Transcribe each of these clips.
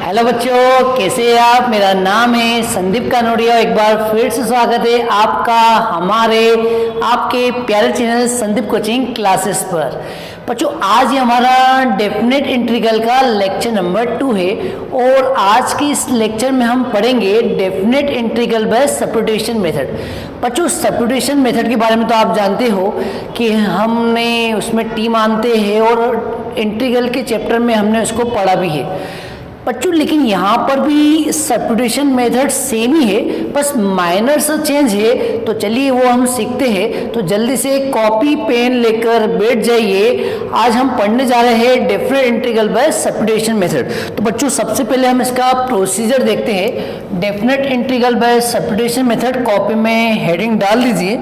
Hello बच्चों, कैसे हैं आप। मेरा नाम है संदीप कानोड़िया। एक बार फिर से स्वागत है आपका आपके प्यारे चैनल संदीप कोचिंग क्लासेस पर। बच्चों, आज ये हमारा डेफिनेट इंटीग्रल का लेक्चर नंबर 2 है और आज की इस लेक्चर में हम पढ़ेंगे definite integral by substitution method. बच्चों, सब्स्टिट्यूशन मेथड के बारे में तो आप जानते हो कि हमने उसमें टी मानते हैं और इंटीग्रल के चैप्टर में हमने उसको पढ़ा भी है बच्चों। लेकिन यहाँ पर भी सब्स्टिट्यूशन मेथड सेम ही है, बस माइनर सा चेंज है। तो चलिए वो हम सीखते हैं। तो जल्दी से कॉपी पेन लेकर बैठ जाइए। आज हम पढ़ने जा रहे हैं definite integral by substitution method. तो बच्चों, सबसे पहले हम इसका प्रोसीजर देखते हैं। Definite integral by substitution method copy में हेडिंग डाल दीजिए।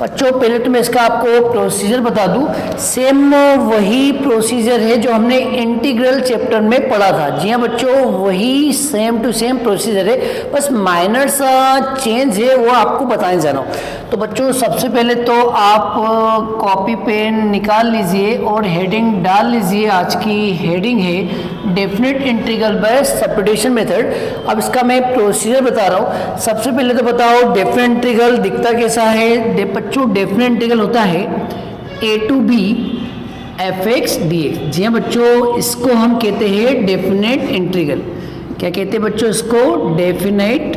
बच्चों, पहले तो मैं इसका आपको प्रोसीजर बता दूं। सेम वही प्रोसीजर है जो हमने इंटीग्रल चैप्टर में पढ़ा था। जी हाँ बच्चों, वही सेम टू सेम प्रोसीजर है, बस माइनर सा चेंज है, वो आपको बताने जा रहा हूँ। तो बच्चों, सबसे पहले तो आप कॉपी पेन निकाल लीजिए और हेडिंग डाल लीजिए। आज की हेडिंग है definite integral by substitution method. अब इसका मैं प्रोसीजर बता रहा हूँ। सबसे पहले तो बताओ डेफिनेट इंटीग्रल दिखता कैसा है। बच्चों, डेफिनेट इंटीग्रल होता है a to b fx dx। जी हाँ बच्चों, इसको हम कहते हैं डेफिनेट इंटीग्रल। क्या कहते हैं बच्चों इसको? Definite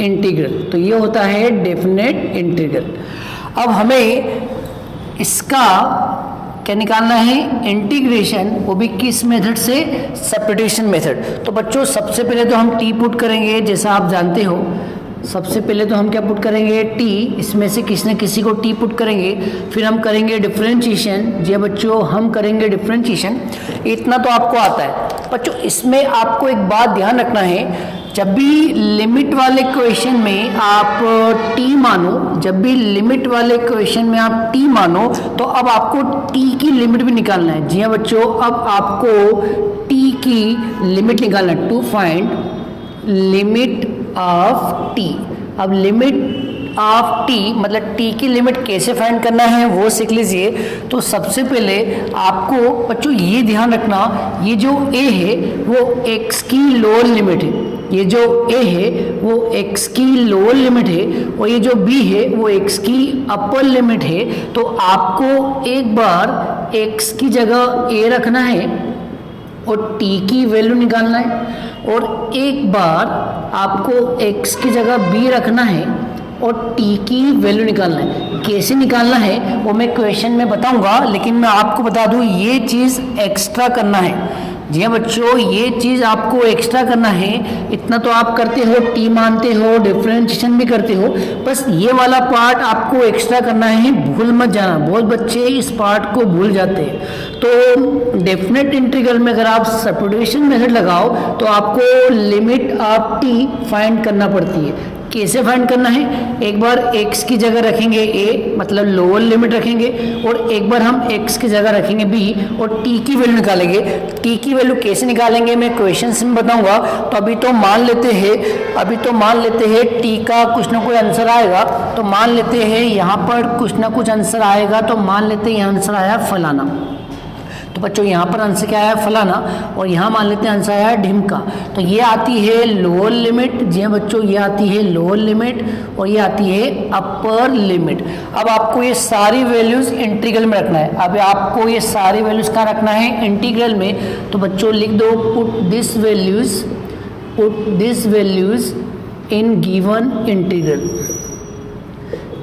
integral. तो ये होता है डेफिनेट इंटीग्रल। अब हमें इसका क्या निकालना है? इंटीग्रेशन, वो भी किस मेथड से? Substitution method. तो बच्चों, सबसे पहले तो हम टी पुट करेंगे, जैसा आप जानते हो। सबसे पहले तो हम क्या पुट करेंगे? टी। इसमें से किसी न किसी को टी पुट करेंगे, फिर हम करेंगे डिफरेंशिएशन। जी बच्चों, हम करेंगे डिफरेंशिएशन। इतना तो आपको आता है बच्चों। इसमें आपको एक बात ध्यान रखना है, जब भी लिमिट वाले क्वेश्चन में आप टी मानो, जब भी लिमिट वाले क्वेश्चन में आप टी मानो, तो अब आपको टी की लिमिट भी निकालना है। जी हाँ बच्चों, अब आपको टी की लिमिट निकालना है, to find limit of T. अब लिमिट ऑफ टी मतलब टी की लिमिट कैसे फाइंड करना है वो सीख लीजिए। तो सबसे पहले आपको बच्चों ये ध्यान रखना, ये जो a है वो x की लोअर लिमिट है। ये जो a है वो x की लोअर लिमिट है और ये जो b है वो x की अपर लिमिट है। तो आपको एक बार x की जगह a रखना है और t की वैल्यू निकालना है, और एक बार आपको x की जगह b रखना है और t की वैल्यू निकालना है। कैसे निकालना है वो मैं क्वेश्चन में बताऊंगा, लेकिन मैं आपको बता दूं ये चीज़ एक्स्ट्रा करना है। जी हाँ बच्चों, ये चीज़ आपको एक्स्ट्रा करना है। इतना तो आप करते हो, टी मानते हो, डिफरेंशिएशन भी करते हो, बस ये वाला पार्ट आपको एक्स्ट्रा करना है। भूल मत जाना, बहुत बच्चे इस पार्ट को भूल जाते हैं। तो डेफिनेट इंटीग्रल में अगर आप सब्स्टिट्यूशन मेथड लगाओ तो आपको लिमिट ऑफ टी फाइंड करना पड़ती है। कैसे फाइंड करना है? एक बार x की जगह रखेंगे a, मतलब लोअर लिमिट रखेंगे, और एक बार हम x की जगह रखेंगे b और t की वैल्यू निकालेंगे। t की वैल्यू कैसे निकालेंगे मैं क्वेश्चन में बताऊंगा। तो अभी तो मान लेते हैं t का कुछ ना कुछ आंसर आएगा। तो मान लेते हैं यहाँ पर कुछ ना कुछ आंसर आएगा। तो मान लेते हैं आंसर आया फलाना। तो बच्चों, यहाँ पर आंसर क्या आया? फलाना। और यहाँ मान लेते हैं आंसर आया ढिमका। तो ये आती है लोअर लिमिट। जी हाँ बच्चों, ये आती है लोअर लिमिट और ये आती है अपर लिमिट। अब आपको ये सारी वैल्यूज इंटीग्रल में रखना है। अब आपको ये सारी वैल्यूज कहाँ रखना है? इंटीग्रल में। तो बच्चों लिख दो, put this values in given integral.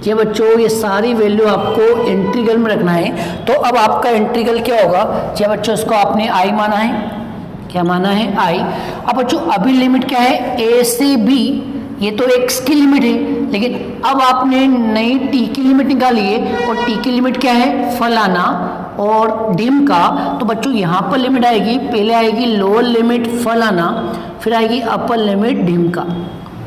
ये बच्चों, ये सारी वैल्यू आपको इंटीग्रल में रखना है। तो अब आपका इंटीग्रल क्या होगा? ये बच्चों, इसको आपने i माना है। क्या माना है? i। अब बच्चों, अभी लिमिट क्या है? a से b। ये तो x की लिमिट है, लेकिन अब आपने नई t की लिमिट निकाली है और t की लिमिट क्या है? फलाना और ढिमका। तो बच्चों, यहाँ पर लिमिट आएगी, पहले आएगी लोअर लिमिट फलाना, फिर आएगी अपर लिमिट ढिमका,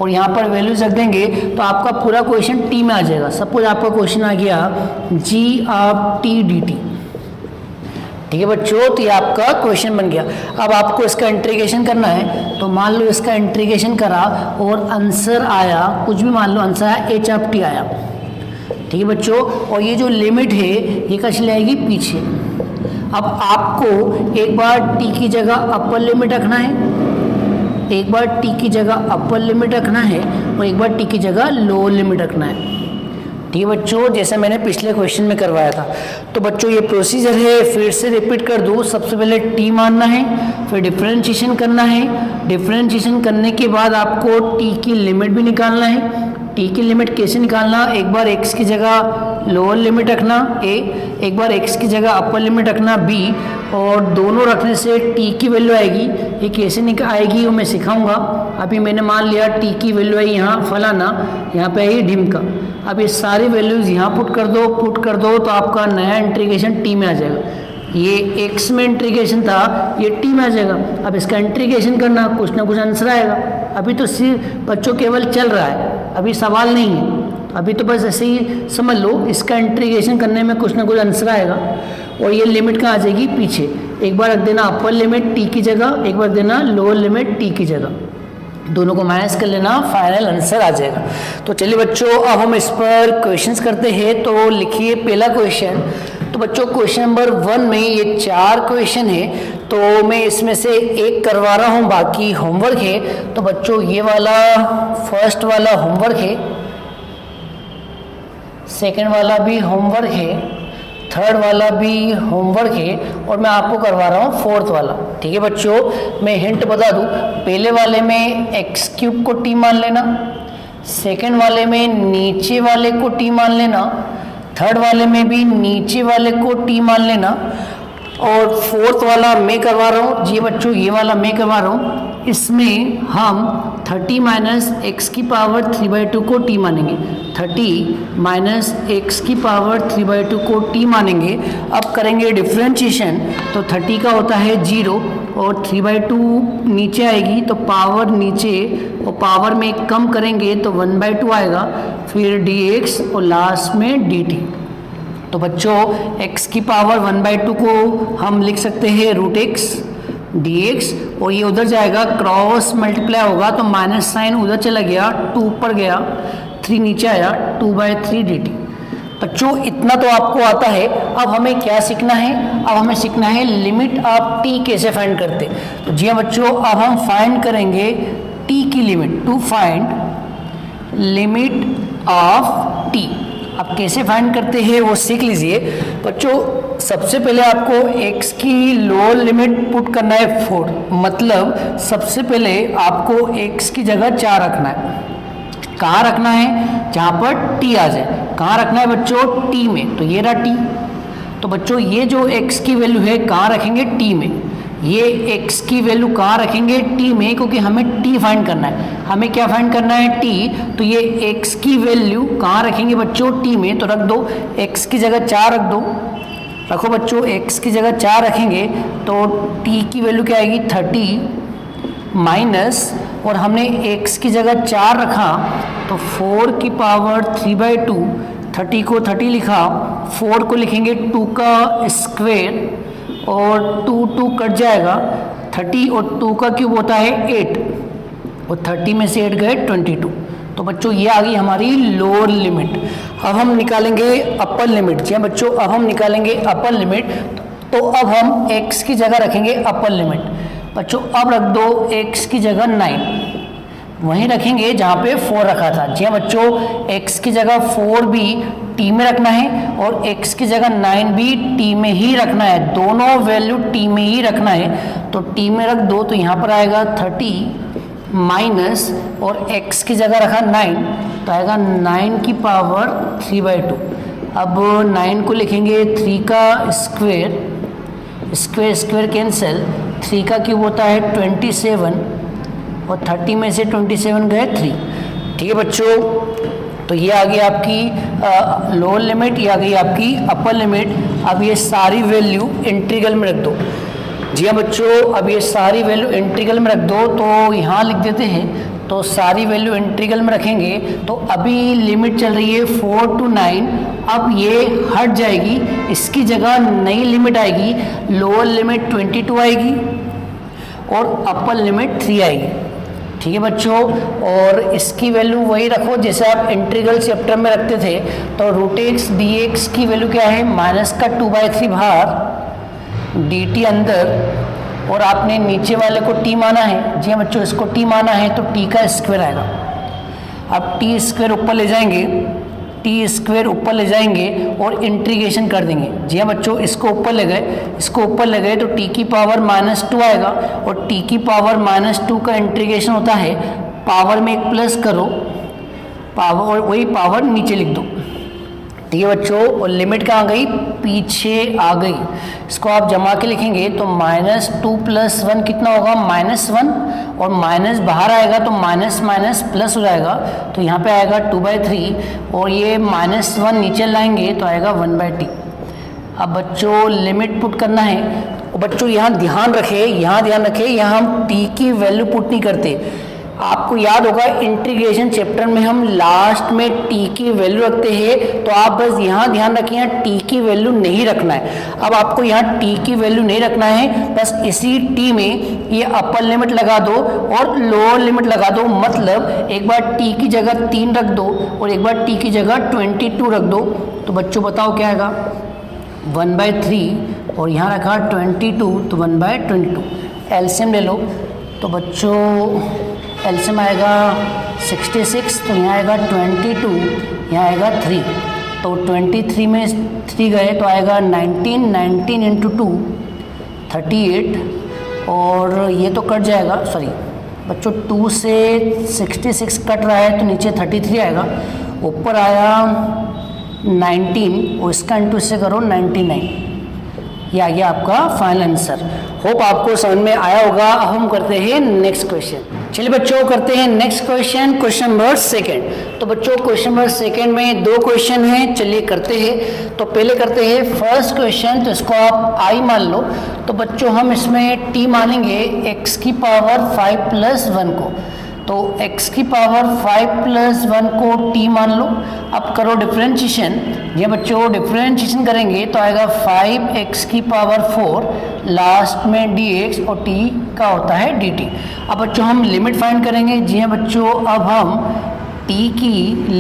और यहाँ पर वैल्यूज रख देंगे तो आपका पूरा क्वेश्चन टी में आ जाएगा। सपोज आपका क्वेश्चन आ गया g of T D T. ठीक है बच्चों, तो ये आपका क्वेश्चन बन गया। अब आपको इसका इंटीग्रेशन करना है। तो मान लो इसका इंटीग्रेशन करा और आंसर आया, कुछ भी मान लो आंसर आया h ऑफ टी आया। ठीक है बच्चों, और ये जो लिमिट है ये कहाँ चली आएगी? पीछे। अब आपको एक बार टी की जगह अपर लिमिट रखना है, एक बार टी की जगह अपर लिमिट रखना है और एक बार टी की जगह लोअर लिमिट रखना है। ठीक है बच्चों, जैसा मैंने पिछले क्वेश्चन में करवाया था। तो बच्चों ये प्रोसीजर है, फिर से रिपीट कर दूँ। सबसे पहले टी मानना है, फिर डिफरेंशिएशन करना है। डिफरेंशिएशन करने के बाद आपको टी की लिमिट भी निकालना है। टी की लिमिट कैसे निकालना, एक बार x की जगह लोअर लिमिट रखना a, एक बार x की जगह अपर लिमिट रखना b, और दोनों रखने से t की वैल्यू आएगी। ये कैसे आएगी वो मैं सिखाऊंगा। अभी मैंने मान लिया t की वैल्यू है यहाँ फलाना, यहाँ पे है ढिमका। अब ये सारी वैल्यूज़ यहाँ पुट कर दो तो आपका नया इंटीग्रेशन t में आ जाएगा। ये x में इंटीग्रेशन था, ये t में आ जाएगा। अब इसका इंटीग्रेशन करना, कुछ ना कुछ आंसर आएगा। अभी तो सिर्फ बच्चों केवल चल रहा है, अभी सवाल नहीं है। अभी तो बस ऐसे ही समझ लो, इसका इंटीग्रेशन करने में कुछ ना कुछ आंसर आएगा। और ये लिमिट कहाँ आ जाएगी, पीछे। एक बार रख देना अपर लिमिट t की जगह, एक बार रख देना लोअर लिमिट t की जगह। दोनों को माइनस कर लेना, फाइनल आंसर आ जाएगा। तो चलिए बच्चों, अब हम इस पर क्वेश्चंस करते हैं। तो लिखिए पहला क्वेश्चन। तो बच्चों क्वेश्चन नंबर 1 में ये 4 क्वेश्चन है, तो मैं इसमें से एक करवा रहा हूँ, बाकी होमवर्क है। तो बच्चों ये वाला फर्स्ट वाला होमवर्क है, सेकंड वाला भी होमवर्क है, थर्ड वाला भी होमवर्क है, और मैं आपको करवा रहा हूँ फोर्थ वाला। ठीक है बच्चों, मैं हिंट बता दूँ। पहले वाले में एक्स क्यूब को टी मान लेना, सेकंड वाले में नीचे वाले को टी मान लेना, थर्ड वाले में भी नीचे वाले को टी मान लेना, और फोर्थ वाला मैं करवा रहा हूँ। जी बच्चों, ये वाला मैं करवा रहा हूँ। इसमें हम 30 माइनस एक्स की पावर 3/2 को टी मानेंगे। 30 माइनस एक्स की पावर 3/2 को टी मानेंगे। अब करेंगे डिफरेंशिएशन, तो 30 का होता है 0 और 3/2 नीचे आएगी तो पावर नीचे, और पावर में कम करेंगे तो 1/2 आएगा, फिर dx और लास्ट में dt। तो बच्चों x की पावर 1/2 को हम लिख सकते हैं √x dx, और ये उधर जाएगा, क्रॉस मल्टीप्लाई होगा तो माइनस साइन उधर चला गया, 2 ऊपर गया, 3 नीचे आया, 2/3 dt। बच्चों इतना तो आपको आता है। अब हमें क्या सीखना है, अब हमें सीखना है लिमिट ऑफ t कैसे फाइंड करते। तो जी हाँ बच्चों, अब हम फाइंड करेंगे t की limit, to find limit of t। अब कैसे फाइंड करते हैं वो सीख लीजिए बच्चों। सबसे पहले आपको x की लोअर लिमिट पुट करना है 4, मतलब सबसे पहले आपको x की जगह 4 रखना है। कहाँ रखना है, जहाँ पर t आ जाए। कहाँ रखना है बच्चों, t में। तो ये रहा t। तो बच्चों ये जो x की वैल्यू है कहाँ रखेंगे, t में। ये x की वैल्यू कहाँ रखेंगे, t में, क्योंकि हमें t फाइंड करना है। हमें क्या फाइंड करना है, t। तो ये x की वैल्यू कहाँ रखेंगे बच्चों, t में। तो रख दो, x की जगह 4 रख दो। रखो बच्चों, x की जगह 4 रखेंगे तो t की वैल्यू क्या आएगी, 30 माइनस, और हमने x की जगह 4 रखा तो 4 की पावर 3/2, 30 को 30 लिखा, 4 को लिखेंगे 2 का स्क्वायर, और 2 कट जाएगा। 30 और 2 का क्यूब होता है 8, और 30 में से 8 गए 22। तो बच्चों ये आ गई हमारी लोअर लिमिट। अब हम निकालेंगे अपर लिमिट। जी बच्चों, अब हम निकालेंगे अपर लिमिट। तो अब हम x की जगह रखेंगे अपर लिमिट। बच्चों अब रख दो x की जगह 9, वहीं रखेंगे जहाँ पे 4 रखा था। जी हाँ बच्चों, x की जगह 4 भी t में रखना है और x की जगह 9 भी t में ही रखना है। दोनों वैल्यू t में ही रखना है। तो t में रख दो तो यहाँ पर आएगा 30 माइनस, और x की जगह रखा 9 तो आएगा 9 की पावर 3/2। अब 9 को लिखेंगे 3 का स्क्वायर, स्क्वायर स्क्वायर कैंसिल, 3 का क्यूब होता है 27, और 30 में से 27 गए 3। ठीक है बच्चों, तो ये आ गई आपकी लोअर लिमिट, ये आ गई आपकी अपर लिमिट। अब ये सारी वैल्यू इंटीग्रल में रख दो। जी हाँ बच्चों, अब ये सारी वैल्यू इंटीग्रल में रख दो। तो यहाँ लिख देते हैं, तो सारी वैल्यू इंटीग्रल में रखेंगे। तो अभी लिमिट चल रही है 4 to 9, अब ये हट जाएगी, इसकी जगह नई लिमिट आएगी। लोअर लिमिट 22 आएगी और अपर लिमिट 3 आएगी। ठीक है बच्चों, और इसकी वैल्यू वही रखो जैसे आप इंटीग्रल चैप्टर में रखते थे। तो √x dx की वैल्यू क्या है, -2/3 बाहर, dt अंदर, और आपने नीचे वाले को t माना है। जी हाँ बच्चों, इसको t माना है तो t का स्क्वायर आएगा। अब t स्क्वायर ऊपर ले जाएंगे, टी स्क्वायर ऊपर ले जाएंगे और इंटीग्रेशन कर देंगे। जी हाँ बच्चों, इसको ऊपर ले गए, इसको ऊपर ले गए तो टी की पावर -2 आएगा, और टी की पावर -2 का इंटीग्रेशन होता है, पावर में एक प्लस करो, पावर और वही पावर नीचे लिख दो। ठीक है बच्चों, और लिमिट कहाँ गई, पीछे आ गई। इसको आप जमा के लिखेंगे तो -2 + 1 कितना होगा, -1, और माइनस बाहर आएगा तो माइनस माइनस प्लस हो जाएगा, तो यहाँ पे आएगा 2/3, और ये -1 नीचे लाएंगे तो आएगा 1/t। अब बच्चों लिमिट पुट करना है, और बच्चों यहाँ ध्यान रखें, यहाँ हम t की वैल्यू पुट नहीं करते। आपको याद होगा इंटीग्रेशन चैप्टर में हम लास्ट में t की वैल्यू रखते हैं, तो आप बस यहाँ ध्यान रखिए, यहाँ t की वैल्यू नहीं रखना है। अब आपको यहाँ t की वैल्यू नहीं रखना है, बस इसी t में ये अपर लिमिट लगा दो और लोअर लिमिट लगा दो। मतलब एक बार t की जगह 3 रख दो और एक बार t की जगह 22 रख दो, तो बच्चों बताओ क्या आएगा, 1/3, और यहाँ रखा 22 तो 1/22। एलसीएम ले लो, तो बच्चों एलसीएम आएगा 66, तो यहाँ आएगा 22, यहाँ आएगा 3, तो 23 में 3 गए तो आएगा 19 इंटू 2 38, और ये तो कट जाएगा, सॉरी बच्चों 2 से 66 कट रहा है तो नीचे 33 आएगा, ऊपर आया 19 और इसका इंटू से करो 99, ये आ गया आपका फाइनल आंसर। होप आपको समझ में आया होगा। अब हम करते हैं नेक्स्ट क्वेश्चन। चलिए बच्चों करते हैं नेक्स्ट क्वेश्चन, क्वेश्चन नंबर 2। तो बच्चों क्वेश्चन नंबर 2 में 2 क्वेश्चन हैं, चलिए करते हैं। तो पहले करते हैं फर्स्ट क्वेश्चन, तो इसको आप i मान लो। तो बच्चों हम इसमें t मानेंगे x की पावर 5 + 1 को, तो x की पावर 5 + 1 को t मान लो। अब करो डिफरेंशिएशन। ये बच्चों डिफरेंशिएशन करेंगे तो आएगा 5x की पावर 4, लास्ट में dx और t का होता है dt। अब बच्चों हम लिमिट फाइंड करेंगे। जी हाँ बच्चों, अब हम t की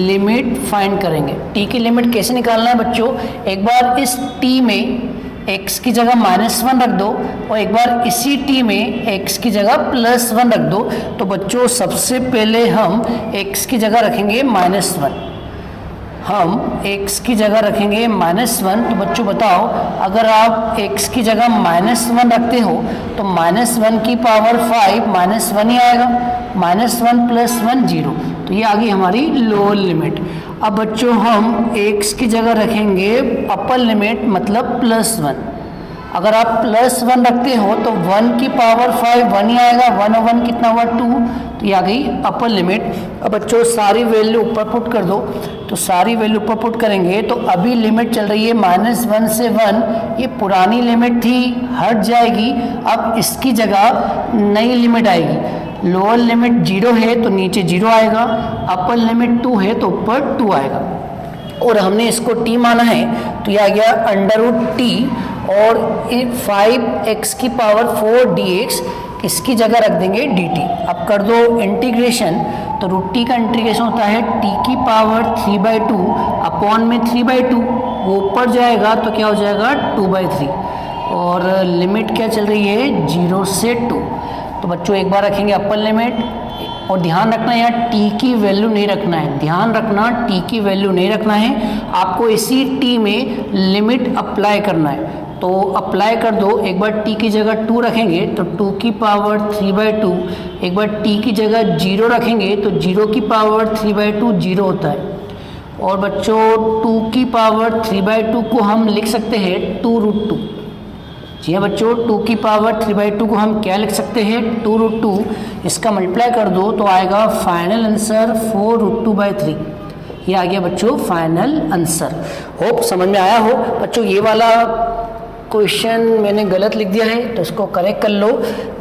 लिमिट फाइंड करेंगे। t की लिमिट कैसे निकालना है बच्चों, एक बार इस t में x की जगह -1 रख दो और एक बार इसी t में x की जगह +1 रख दो। तो बच्चों सबसे पहले हम x की जगह रखेंगे -1, हम x की जगह रखेंगे -1। तो बच्चों बताओ, अगर आप x की जगह -1 रखते हो तो -1 की पावर 5 -1 ही आएगा, -1 + 1 0, तो ये आ गई हमारी लोअर लिमिट। अब बच्चों हम x की जगह रखेंगे अपर लिमिट मतलब +1। अगर आप +1 रखते हो तो 1 की पावर 5 1 ही आएगा, 1 और 1 कितना हुआ 2, तो ये आ गई अपर लिमिट। अब बच्चों सारी वैल्यू ऊपर पुट कर दो, तो सारी वैल्यू ऊपर पुट करेंगे तो अभी लिमिट चल रही है -1 से 1, ये पुरानी लिमिट थी हट जाएगी। अब इसकी जगह नई लिमिट आएगी। लोअर लिमिट 0 है तो नीचे 0 आएगा, अपर लिमिट 2 है तो ऊपर 2 आएगा, और हमने इसको t माना है तो ये आ गया √t, और 5x की पावर 4 dx इसकी जगह रख देंगे dt। अब कर दो इंटीग्रेशन, तो √t का इंटीग्रेशन होता है t की पावर 3/2 अपॉन में 3/2, वो ऊपर जाएगा तो क्या हो जाएगा 2/3, और लिमिट क्या चल रही है 0 से 2। तो बच्चों एक बार रखेंगे अपर लिमिट, और ध्यान रखना यहाँ t की वैल्यू नहीं रखना है, ध्यान रखना t की वैल्यू नहीं रखना है, आपको इसी t में लिमिट अप्लाई करना है। तो अप्लाई कर दो, एक बार t की जगह 2 रखेंगे तो 2 की पावर 3/2, एक बार t की जगह 0 रखेंगे तो 0 की पावर 3/2 0 होता है, और बच्चों 2 की पावर 3/2 को हम लिख सकते हैं 2√2। जी हाँ बच्चों, 2 की पावर 3/2 को हम क्या लिख सकते हैं 2√2, इसका मल्टीप्लाई कर दो तो आएगा फाइनल आंसर 4√2/3। ये आ गया बच्चों फाइनल आंसर। होप समझ में आया हो बच्चों। ये वाला क्वेश्चन मैंने गलत लिख दिया है तो इसको करेक्ट कर लो।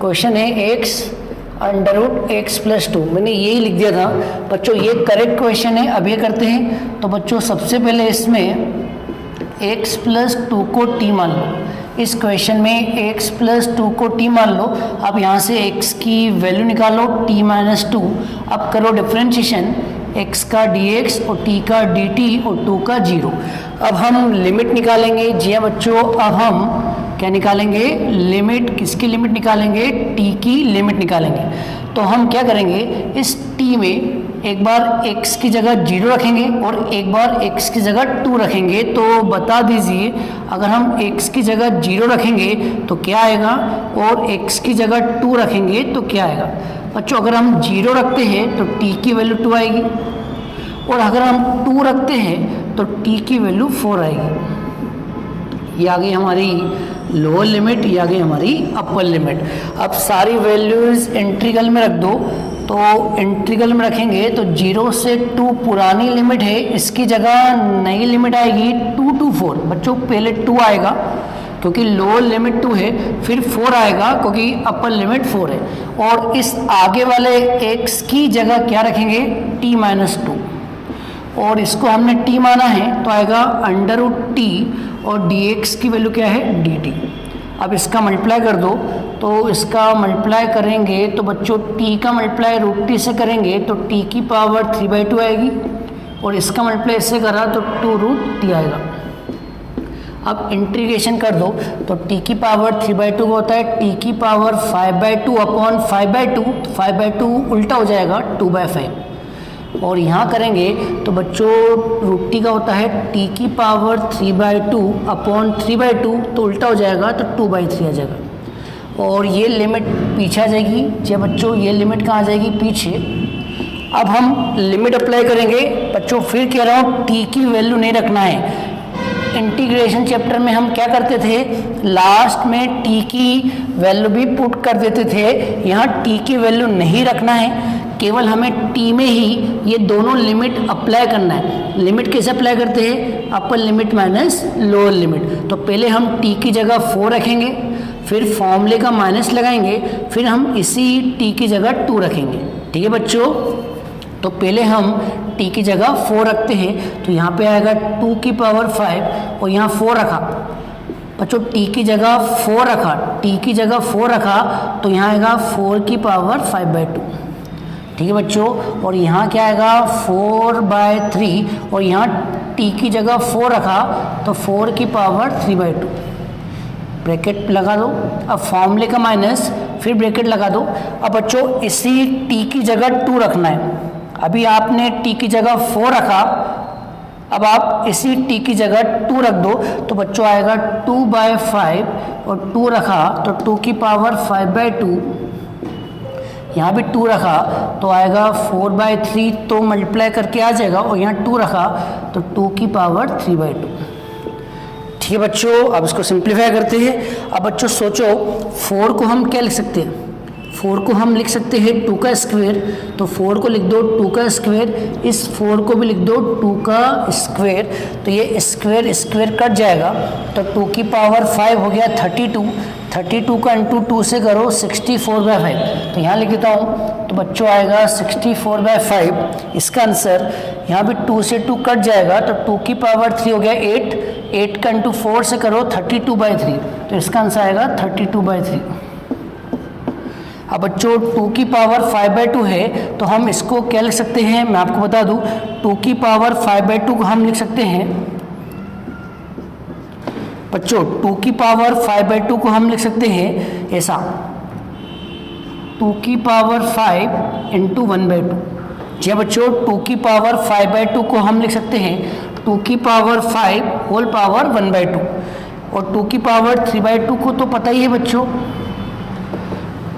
क्वेश्चन है x √x + 2, मैंने यही लिख दिया था बच्चों, ये करेक्ट क्वेश्चन है। अब ये करते हैं, तो बच्चों सबसे पहले इसमें x + 2 को t मान लो। इस क्वेश्चन में x + 2 को t मान लो। अब यहाँ से x की वैल्यू निकालो t - 2। अब करो डिफरेंशिएशन, x का dx और t का dt और 2 का 0। अब हम लिमिट निकालेंगे। जी हाँ बच्चों, अब हम क्या निकालेंगे, लिमिट, किसकी लिमिट निकालेंगे, टी की लिमिट निकालेंगे। तो हम क्या करेंगे, इस टी में एक बार x की जगह 0 रखेंगे और एक बार x की जगह 2 रखेंगे। तो बता दीजिए, अगर हम x की जगह 0 रखेंगे तो क्या आएगा और x की जगह 2 रखेंगे तो क्या आएगा। बच्चों अगर हम 0 रखते हैं तो t की वैल्यू 2 आएगी और अगर हम 2 रखते हैं तो t की वैल्यू 4 आएगी। ये आ गई हमारी लोअर लिमिट, ये आ गई हमारी अपर लिमिट। अब सारी वैल्यूज इंटीग्रल में रख दो। तो इंटीग्रल में रखेंगे तो 0 से 2 पुरानी लिमिट है, इसकी जगह नई लिमिट आएगी 2 to 4। बच्चों पहले 2 आएगा क्योंकि लोअर लिमिट 2 है, फिर 4 आएगा क्योंकि अपर लिमिट 4 है। और इस आगे वाले x की जगह क्या रखेंगे, t-2 और इसको हमने t माना है तो आएगा √t और dx की वैल्यू क्या है, dt। अब इसका मल्टीप्लाई कर दो, तो इसका मल्टीप्लाई करेंगे तो बच्चों t का मल्टीप्लाई √t से करेंगे तो t की पावर 3/2 आएगी और इसका मल्टीप्लाई इससे करा तो 2√t आएगा। अब इंटीग्रेशन कर दो तो t की पावर 3/2 होता है t की पावर 5/2 अपॉन 5/2, 5/2 उल्टा हो जाएगा 2/5 और यहाँ करेंगे तो बच्चों √t का होता है t की पावर 3/2 अपॉन 3/2 तो उल्टा हो जाएगा तो 2/3 आ जाएगा और ये लिमिट पीछे आ जाएगी। जब बच्चों ये लिमिट कहाँ आ जाएगी, पीछे। अब हम लिमिट अप्लाई करेंगे। बच्चों फिर कह रहा हूँ t की वैल्यू नहीं रखना है। इंटीग्रेशन चैप्टर में हम क्या करते थे, लास्ट में t की वैल्यू भी पुट कर देते थे। यहाँ t की वैल्यू नहीं रखना है, केवल हमें t में ही ये दोनों लिमिट अप्लाई करना है। लिमिट कैसे अप्लाई करते हैं, upper limit minus lower limit. तो पहले हम t की जगह 4 रखेंगे, फिर फॉर्मूले का माइनस लगाएंगे, फिर हम इसी t की जगह 2 रखेंगे। ठीक है बच्चों, तो पहले हम t की जगह 4 रखते हैं तो यहाँ पे आएगा 2 की पावर 5 और यहाँ 4 रखा। बच्चों t की जगह 4 रखा, t की जगह 4 रखा तो यहाँ आएगा 4 की पावर 5/2। ठीक है बच्चों, और यहाँ क्या आएगा 4/3 और यहाँ t की जगह 4 रखा तो 4 की पावर 3/2। ब्रैकेट लगा दो, अब फॉर्मूले का माइनस, फिर ब्रैकेट लगा दो। अब बच्चों इसी t की जगह 2 रखना है। अभी आपने t की जगह 4 रखा, अब आप इसी t की जगह 2 रख दो तो बच्चों आएगा 2/5 और 2 रखा तो 2 की पावर 5/2। यहाँ भी 2 रखा तो आएगा 4/3, तो मल्टीप्लाई करके आ जाएगा और यहाँ 2 रखा तो 2 की पावर 3/2। ठीक है बच्चों, अब इसको सिंप्लीफाई करते हैं। अब बच्चों सोचो 4 को हम क्या लिख सकते हैं, 4 को हम लिख सकते हैं 2 का स्क्वायर। तो 4 को लिख दो 2 का स्क्वायर, इस 4 को भी लिख दो 2 का स्क्वायर। तो ये स्क्वायर स्क्वायर कट जाएगा तो 2 की पावर 5 हो गया 32। 32 का इंटू 2 से करो 64/5। तो यहाँ लिख देता हूँ तो बच्चों आएगा 64/5 इसका आंसर। यहाँ भी 2 से 2 कट जाएगा तो 2 की पावर 3 हो गया 8। 8 का इंटू 4 से करो 32/3 तो इसका आंसर आएगा 32/3। अब बच्चों 2 की पावर 5/2 है तो हम इसको क्या लिख सकते हैं, मैं आपको बता दूं 2 की पावर 5/2 को हम लिख सकते हैं। बच्चों 2 की पावर 5/2 को हम लिख सकते हैं ऐसा, 2 की पावर 5 इंटू 1/2। जी बच्चों 2 की पावर 5/2 को हम लिख सकते हैं 2 की पावर 5 होल पावर 1/2 और 2 की पावर 3/2 को तो पता ही है बच्चों।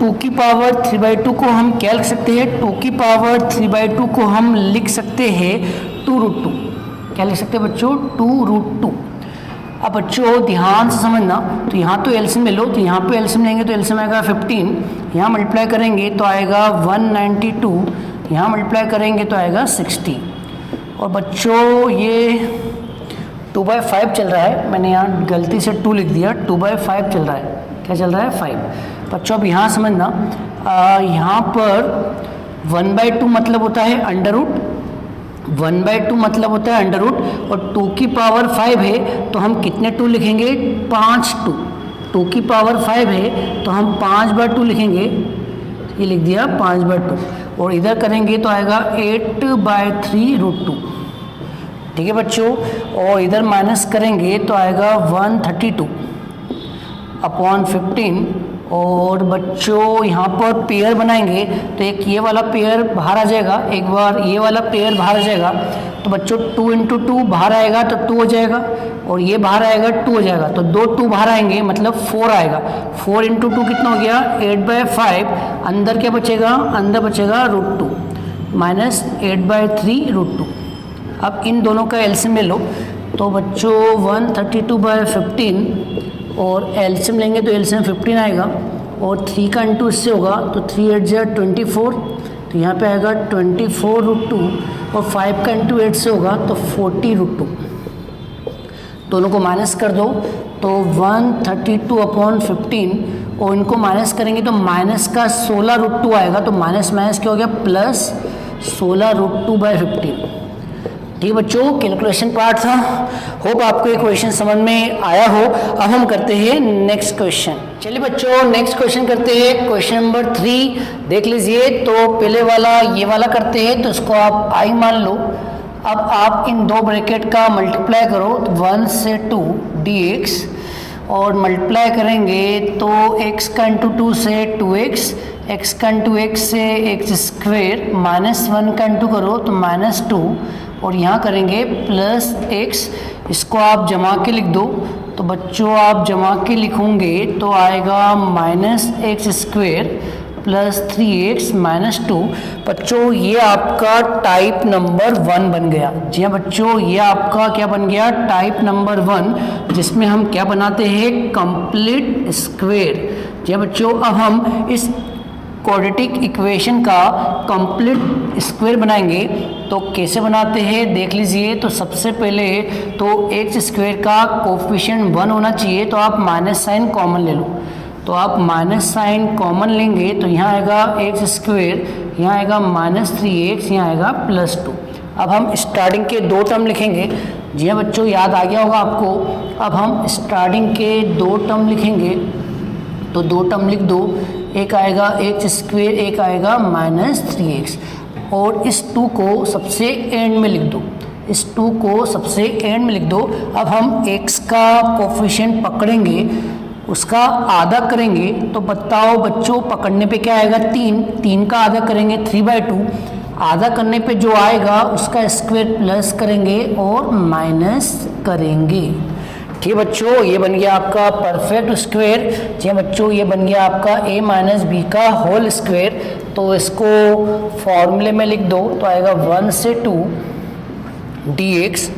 2 की पावर 3/2 को हम क्या लिख सकते हैं, 2 की पावर 3/2 को हम लिख सकते हैं 2√2। क्या लिख सकते हैं बच्चों, 2√2। अब बच्चों ध्यान से समझना, तो यहाँ तो एलसीएम ले लो, तो यहाँ पे एलसीएम लेंगे तो एलसीएम आएगा 15। यहाँ मल्टीप्लाई करेंगे तो आएगा 192। यहाँ मल्टीप्लाई करेंगे तो आएगा 60। और बच्चों ये 2/5 चल रहा है, मैंने यहाँ गलती से 2 लिख दिया, 2/5 चल रहा है। क्या चल रहा है, 5। बच्चों अब यहाँ समझना, यहाँ पर 1/2 मतलब होता है अंडर रूट, 1/2 मतलब होता है अंडर रूट और 2 की पावर 5 है तो हम कितने 2 लिखेंगे, 5 2। 2 की पावर 5 है तो हम 5/2 लिखेंगे, ये लिख दिया 5/2। और इधर करेंगे तो आएगा 8/3√2। ठीक है बच्चों, और इधर माइनस करेंगे तो आएगा 132। अपॉन 15 और बच्चों यहाँ पर पेयर बनाएंगे तो एक ये वाला पेयर बाहर आ जाएगा, एक बार ये वाला पेयर बाहर आ जाएगा, तो बच्चों 2 इंटू 2 बाहर आएगा तो 2 हो जाएगा और ये बाहर आएगा 2 हो जाएगा, तो 2 2 बाहर आएंगे मतलब 4 आएगा। 4 इंटू 2 कितना हो गया 8/5, अंदर क्या बचेगा, अंदर बचेगा √2 माइनस 8/3 √2। अब इन दोनों का एलसीएम ले लो तो बच्चों 132/15 और एलसीएम लेंगे तो एलसीएम 15 आएगा और 3 का इंटू इससे होगा तो 3 8 जा 24, तो यहाँ पे आएगा 24 √2 और 5 का इंटू 8 से होगा तो 40 √2। दोनों को माइनस कर दो तो 132/15 और इनको माइनस करेंगे तो माइनस का 16 √2 आएगा, तो माइनस माइनस क्या हो गया प्लस 16 √2/15। ठीक बच्चों, कैलकुलेशन पार्ट था। होप आपको ये क्वेश्चन समझ में आया हो। अब हम करते हैं नेक्स्ट क्वेश्चन। चलिए बच्चों नेक्स्ट क्वेश्चन करते हैं, क्वेश्चन नंबर 3 देख लीजिए। तो पहले वाला ये वाला करते हैं तो इसको आप आई मान लो। अब आप इन दो ब्रैकेट का मल्टीप्लाई करो तो 1 से 2 dx और मल्टीप्लाई करेंगे तो x का इंटू 2 से 2x, x का इंटू x से x² -1 का इंटू करो तो -2 और यहाँ करेंगे प्लस x। इसको आप जमा के लिख दो तो बच्चों आप जमा के लिखोगे तो आएगा -x² प्लस 3x -2। बच्चों ये आपका टाइप नंबर 1 बन गया। जी हाँ बच्चों, ये आपका क्या बन गया टाइप नंबर 1, जिसमें हम क्या बनाते हैं कंप्लीट स्क्वायर। जी हाँ बच्चों, अब हम इस क्वाड्रेटिक इक्वेशन का कंप्लीट स्क्वायर बनाएंगे तो कैसे बनाते हैं देख लीजिए। तो सबसे पहले तो x² का कोफिशिएंट 1 होना चाहिए, तो आप माइनस साइन कॉमन ले लो। तो आप माइनस साइन कॉमन लेंगे तो यहाँ आएगा x², यहाँ आएगा -3x, यहाँ आएगा +2। अब हम स्टार्टिंग के 2 टर्म लिखेंगे। जी हाँ बच्चों, याद आ गया होगा आपको। अब हम स्टार्टिंग के 2 टर्म लिखेंगे तो 2 टर्म लिख दो, एक आएगा x², एक आएगा -3x और इस 2 को सबसे एंड में लिख दो, इस 2 को सबसे एंड में लिख दो। अब हम x का कोफिशिएंट पकड़ेंगे, उसका आधा करेंगे तो बताओ बच्चों पकड़ने पे क्या आएगा 3 का आधा करेंगे 3/2, आधा करने पे जो आएगा उसका स्क्वायर प्लस करेंगे और माइनस करेंगे। ठीक है बच्चों, ये बन गया आपका परफेक्ट स्क्वायर। जी बच्चों, ये बन गया आपका a - b का होल स्क्वायर। तो इसको फॉर्मूले में लिख दो तो आएगा 1 से 2 dx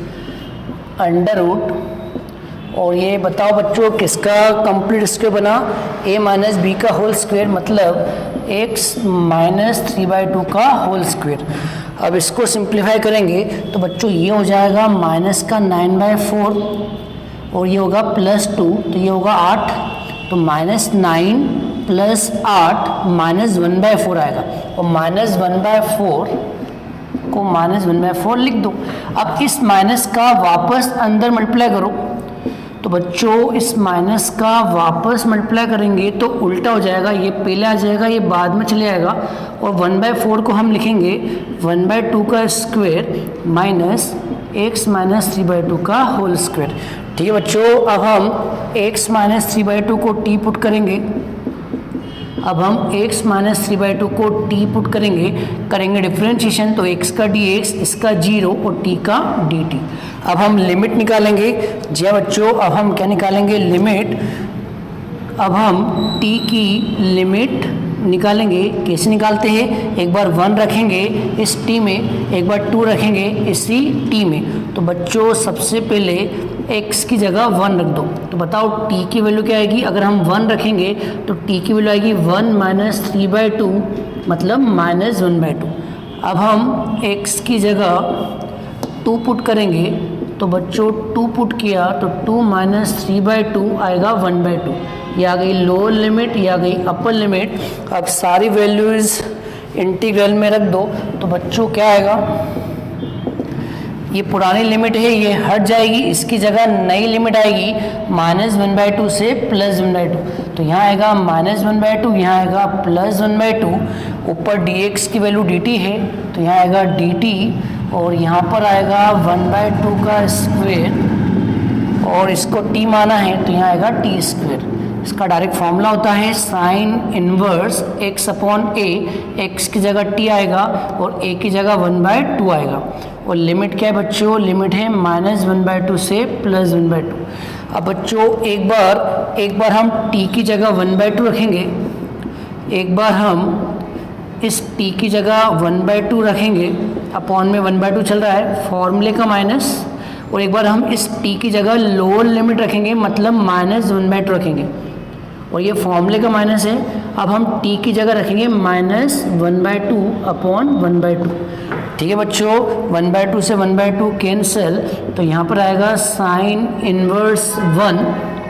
√ और ये बताओ बच्चों किसका कंप्लीट स्क्वायर बना a - b का होल स्क्वायर, मतलब x - 3/2 का होल स्क्वायर। अब इसको सिंप्लीफाई करेंगे तो बच्चों ये हो जाएगा माइनस का 9/4 और ये होगा +2, तो ये होगा 8, तो -9 + 8 -1/4 आएगा और -1/4 को -1/4 लिख दो। अब इस माइनस का वापस अंदर मल्टीप्लाई करो तो बच्चों इस माइनस का वापस मल्टीप्लाई करेंगे तो उल्टा हो जाएगा, ये पहले आ जाएगा ये बाद में चले आएगा और 1/4 को हम लिखेंगे 1/2 का स्क्वायर माइनस x - 3/2 का होल स्क्वायर। ठीक है बच्चों, अब हम x - 3/2 को t पुट करेंगे। अब हम x - 3/2 को t पुट करेंगे डिफरेंशिएशन तो x का dx, इसका 0 और t का dt। अब हम लिमिट निकालेंगे। जी हाँ बच्चों, अब हम क्या निकालेंगे लिमिट। अब हम t की लिमिट निकालेंगे। कैसे निकालते हैं, एक बार 1 रखेंगे इस t में, एक बार 2 रखेंगे इसी t में। तो बच्चों सबसे पहले x की जगह 1 रख दो तो बताओ t की वैल्यू क्या आएगी। अगर हम 1 रखेंगे तो t की वैल्यू आएगी 1 - 3/2 मतलब -1/2। अब हम x की जगह 2 पुट करेंगे तो बच्चों 2 पुट किया तो 2 - 3/2 आएगा 1/2। ये आ गई लोअर लिमिट, ये आ गई अपर लिमिट। अब सारी वैल्यूज़ इंटीग्रल में रख दो तो बच्चों क्या आएगा, ये पुरानी लिमिट है ये हट जाएगी, इसकी जगह नई लिमिट आएगी -1/2 से +1/2। तो यहाँ आएगा -1/2, यहाँ आएगा +1/2। ऊपर dx की वैल्यू dt है तो यहाँ आएगा dt और यहाँ पर आएगा 1/2 का स्क्वायर और इसको t माना है तो यहाँ आएगा t²। इसका डायरेक्ट फॉर्मूला होता है साइन इनवर्स x अपॉन ए, x की जगह t आएगा और a की जगह 1/2 आएगा। और लिमिट क्या है बच्चों, लिमिट है -1/2 से +1/2। अब बच्चों एक बार हम t की जगह 1/2 रखेंगे, एक बार हम इस t की जगह 1/2 रखेंगे, अपॉन में 1/2 चल रहा है, फॉर्मूले का माइनस, और एक बार हम इस t की जगह लोअर लिमिट रखेंगे, मतलब -1/2 रखेंगे, और ये फॉर्मूले का माइनस है। अब हम t की जगह रखेंगे -1/2 अपॉन 1/2। ठीक है बच्चों, 1/2 से 1/2 कैंसिल, तो यहाँ पर आएगा साइन इनवर्स 1,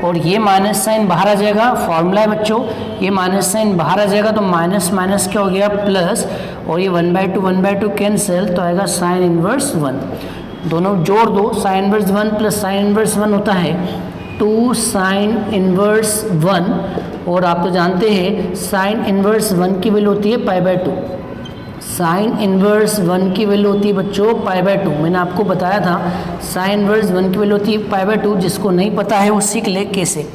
और ये माइनस साइन बाहर आ जाएगा, फॉर्मूला है बच्चों, ये माइनस साइन बाहर आ जाएगा तो माइनस माइनस क्या हो गया प्लस, और ये 1/2 कैंसिल, तो आएगा साइन इनवर्स 1। दोनों जोड़ दो, sine inverse 1 plus sine inverse 1 होता है 2 साइन इनवर्स 1, और आप तो जानते हैं साइन इनवर्स 1 की वैल्यू होती है π/2। साइन इनवर्स 1 की वैल्यू होती है बच्चों π/2। मैंने आपको बताया था साइन इनवर्स 1 की वैल्यू होती है π/2, जिसको नहीं पता है वो सीख ले कैसे।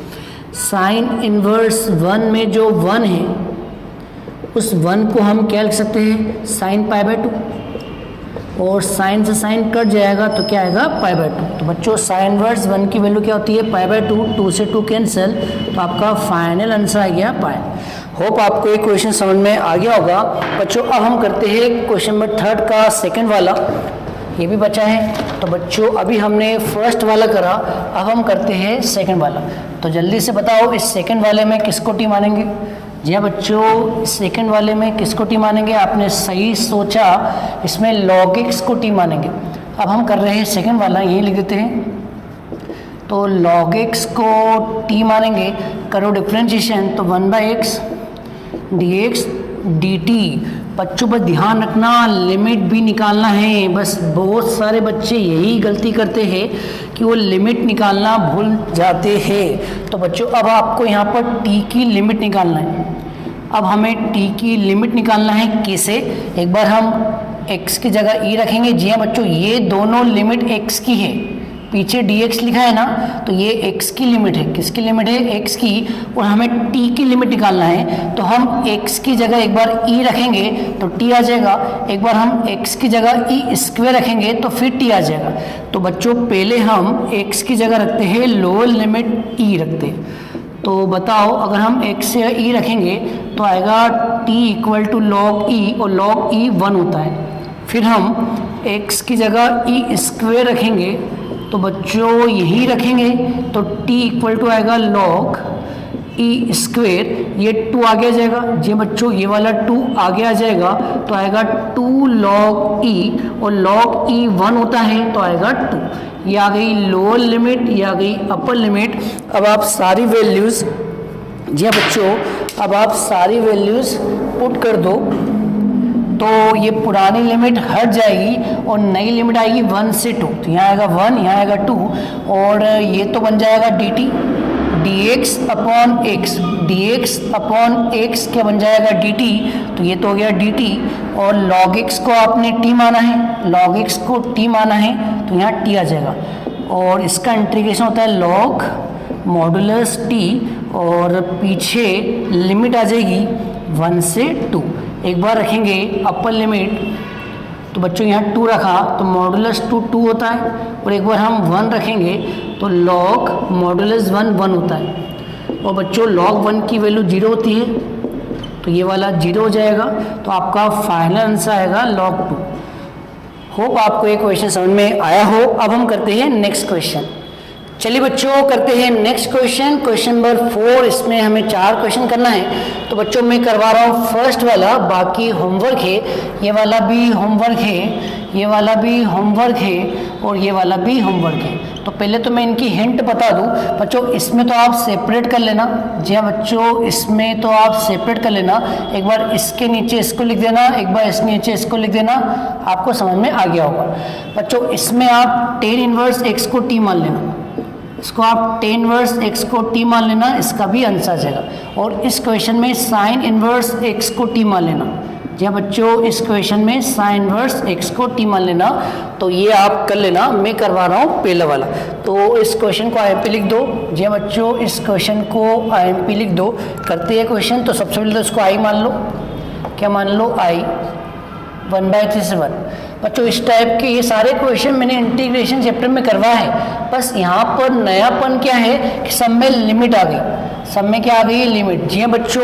साइन इनवर्स 1 में जो 1 है उस 1 को हम क्या लिख सकते हैं, साइन π/2, और साइन से साइन कट जाएगा तो क्या आएगा π/2। तो बच्चों साइन इनवर्स 1 की वैल्यू क्या होती है π/2, 2 से 2 कैंसिल, तो आपका फाइनल आंसर आ गया पाई। होप आपको ये क्वेश्चन समझ में आ गया होगा बच्चों। अब हम करते हैं क्वेश्चन नंबर 3 का सेकंड वाला, ये भी बचा है। तो बच्चों अभी हमने फर्स्ट वाला करा, अब हम करते हैं सेकंड वाला। तो जल्दी से बताओ इस सेकंड वाले में किसको टी मानेंगे। जी हाँ बच्चों, सेकंड वाले में किसको टी मानेंगे, आपने सही सोचा, इसमें log x को टी मानेंगे। अब हम कर रहे हैं सेकंड वाला, यही लिख देते हैं। तो log x को टी मानेंगे, करो डिफ्रेंशिएशन, तो 1/x dx dt। बच्चों बस ध्यान रखना लिमिट भी निकालना है, बस बहुत सारे बच्चे यही गलती करते हैं कि वो लिमिट निकालना भूल जाते हैं। तो बच्चों अब आपको यहाँ पर t की लिमिट निकालना है। अब हमें t की लिमिट निकालना है कैसे, एक बार हम x की जगह e रखेंगे। जी हाँ बच्चों, ये दोनों लिमिट x की है, पीछे dx लिखा है ना, तो ये x की लिमिट है। किसकी लिमिट है, x की, और हमें t की लिमिट निकालना है। तो हम x की जगह एक बार e रखेंगे तो t आ जाएगा, एक बार हम x की जगह e स्क्वायर रखेंगे तो फिर t आ जाएगा। तो बच्चों पहले हम x की जगह रखते हैं लोअर लिमिट e रखते हैं। तो बताओ अगर हम x से e रखेंगे तो आएगा t equal to log e, और log e 1 होता है। फिर हम x की जगह e स्क्वायर रखेंगे, तो बच्चों यही रखेंगे, तो t इक्वल टू आएगा log e स्क्वेयर, ये 2 आगे आ जाएगा। जी बच्चों, ये वाला 2 आगे आ जाएगा तो आएगा 2 log e, और log e 1 होता है तो आएगा 2। ये आ गई लोअर लिमिट, ये आ गई अपर लिमिट। अब आप सारी वैल्यूज़, जी बच्चों, अब आप सारी वैल्यूज़ पुट कर दो, तो ये पुरानी लिमिट हट जाएगी और नई लिमिट आएगी 1 से 2। तो यहाँ आएगा 1, यहाँ आएगा 2, और ये तो बन जाएगा dt dx upon x, dx upon x क्या बन जाएगा dt, तो ये तो हो गया dt। और log x को आपने t माना है, log x को t माना है तो यहाँ t आ जाएगा, और इसका इंटीग्रेशन होता है log मॉडुलस t, और पीछे लिमिट आ जाएगी 1 से 2। एक बार रखेंगे अपर लिमिट, तो बच्चों यहाँ 2 रखा तो मॉडुलस 2 होता है, और एक बार हम 1 रखेंगे तो log मॉडुलस 1 होता है। और बच्चों log 1 की वैल्यू 0 होती है, तो ये वाला 0 हो जाएगा, तो आपका फाइनल आंसर आएगा log 2। होप आपको ये क्वेश्चन समझ में आया हो। अब हम करते हैं नेक्स्ट क्वेश्चन। चलिए बच्चों करते हैं नेक्स्ट क्वेश्चन, क्वेश्चन नंबर 4। इसमें हमें 4 क्वेश्चन करना है। तो बच्चों मैं करवा रहा हूँ फर्स्ट वाला, बाकी होमवर्क है, ये वाला भी होमवर्क है, ये वाला भी होमवर्क है, और ये वाला भी होमवर्क है। तो पहले तो मैं इनकी हिंट बता दूं बच्चों, इसमें तो आप सेपरेट कर लेना। जी हाँ बच्चों, इसमें तो आप सेपरेट कर लेना। एक बार इसके नीचे इसको लिख देना, एक बार इसके नीचे इसको लिख देना, आपको समझ में आ गया होगा। बच्चों इसमें आप tan इनवर्स x को t मान लेना, इसको आप tan इनवर्स x को t मान लेना, इसका भी आंसर आ जाएगा। और इस क्वेश्चन में sin इनवर्स x को t मान लेना, जी बच्चों इस क्वेश्चन में साइन इनवर्स x को t मान लेना, तो ये आप कर लेना, मैं करवा रहा हूँ पहला वाला। तो इस क्वेश्चन को IMP लिख दो। जी बच्चों इस क्वेश्चन को IMP लिख दो। करते हैं क्वेश्चन, तो सबसे पहले तो इसको I मान लो। क्या मान लो? I 1/3 से 1। बच्चों इस टाइप के ये सारे क्वेश्चन मैंने इंटीग्रेशन चैप्टर में करवाया है, बस यहाँ पर नयापन क्या है कि सब में लिमिट आ गई। सब में क्या आ गई? लिमिट। जी बच्चों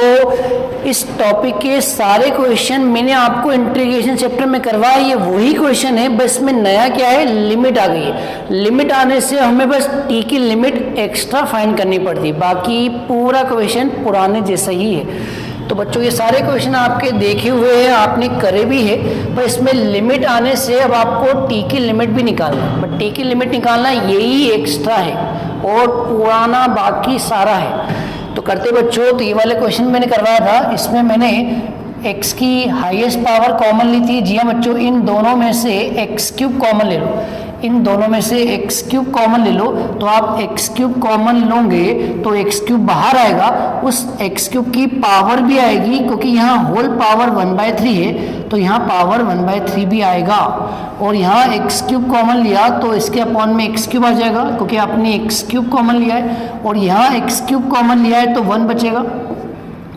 इस टॉपिक के सारे क्वेश्चन मैंने आपको इंटीग्रेशन चैप्टर में करवाया, ये वही क्वेश्चन है, बस में नया क्या है? लिमिट आ गई है। लिमिट आने से हमें बस टी की लिमिट एक्स्ट्रा फाइंड करनी पड़ती है, बाकी पूरा क्वेश्चन पुराने जैसा ही है। तो बच्चों ये सारे क्वेश्चन आपके देखे हुए हैं, आपने करे भी है, पर इसमें लिमिट आने से अब आपको टी की लिमिट भी निकालना है। बट टी की लिमिट निकालना यही एक्स्ट्रा है और पुराना बाकी सारा है। तो करते बच्चों, तो ये वाले क्वेश्चन मैंने करवाया था, इसमें मैंने x की हाईएस्ट पावर कॉमन ली थी। जी हाँ बच्चों, इन दोनों में से x³ कॉमन ले लो। इन दोनों में से x³ कॉमन ले लो, तो आप x³ कॉमन लोगे तो x³ बाहर आएगा, उस x³ की पावर भी आएगी, क्योंकि यहाँ होल पावर 1/3 है, तो यहाँ पावर 1/3 भी आएगा। और यहाँ x³ कॉमन लिया तो इसके अपॉन में x³ आ जाएगा, क्योंकि आपने x³ कॉमन लिया है, और यहाँ x³ कॉमन लिया है तो 1 बचेगा,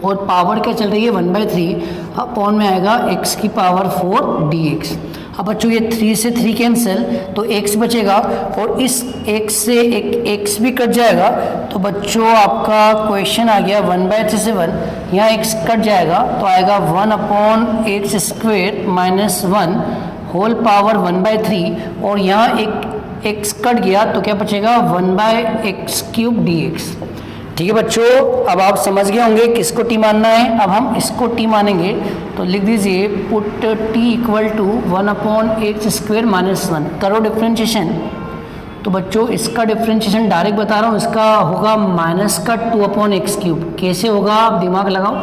और पावर क्या चल रही है? 1/3 अपॉन में आएगा x की पावर 4 dx। अब बच्चों ये 3 से 3 कैंसिल, तो x बचेगा, और इस x से एक x भी कट जाएगा, तो बच्चों आपका क्वेश्चन आ गया 1/3 से 1, यहाँ x कट जाएगा तो आएगा 1/x² माइनस 1 होल पावर 1/3, और यहाँ एक x कट गया तो क्या बचेगा? 1/x³ dx। ठीक है बच्चों, अब आप समझ गए होंगे किसको टी मानना है। अब हम इसको टी मानेंगे, तो लिख दीजिए put T equal to 1/x² minus 1। करो डिफ्रेंशिएशन। तो बच्चों इसका डिफ्रेंशिएशन डायरेक्ट बता रहा हूँ, इसका होगा माइनस का 2/x³। कैसे होगा? आप दिमाग लगाओ।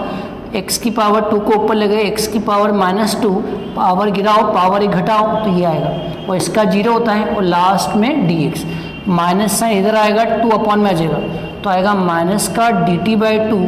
x की पावर 2 को ऊपर ले गए, x की पावर -2, पावर गिराओ, पावर 1 घटाओ, तो ये आएगा, और इसका 0 होता है, और लास्ट में dx। माइनस साइन इधर आएगा, 2 अपॉन में आ जाएगा, तो आएगा माइनस का dt/2,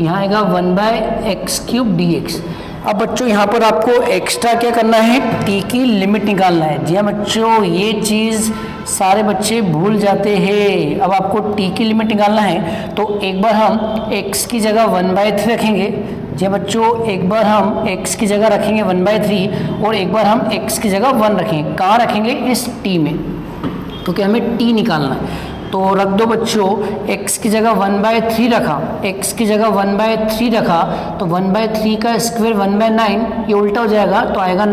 यहाँ आएगा 1/x³ dx। अब बच्चों यहाँ पर आपको एक्स्ट्रा क्या करना है? टी की लिमिट निकालना है। जी हाँ बच्चों, ये चीज़ सारे बच्चे भूल जाते हैं। अब आपको टी की लिमिट निकालना है, तो एक बार हम x की जगह 1/3 रखेंगे। जी बच्चों, एक बार हम x की जगह रखेंगे 1/3, और एक बार हम x की जगह 1 रखेंगे। कहाँ रखेंगे? इस t में, क्योंकि हमें t निकालना है। तो रख दो बच्चों, x की जगह 1/3 रखा, x की जगह 1/3 रखा, तो 1/3 का स्क्वायर 1/9, ये उल्टा हो जाएगा, तो आएगा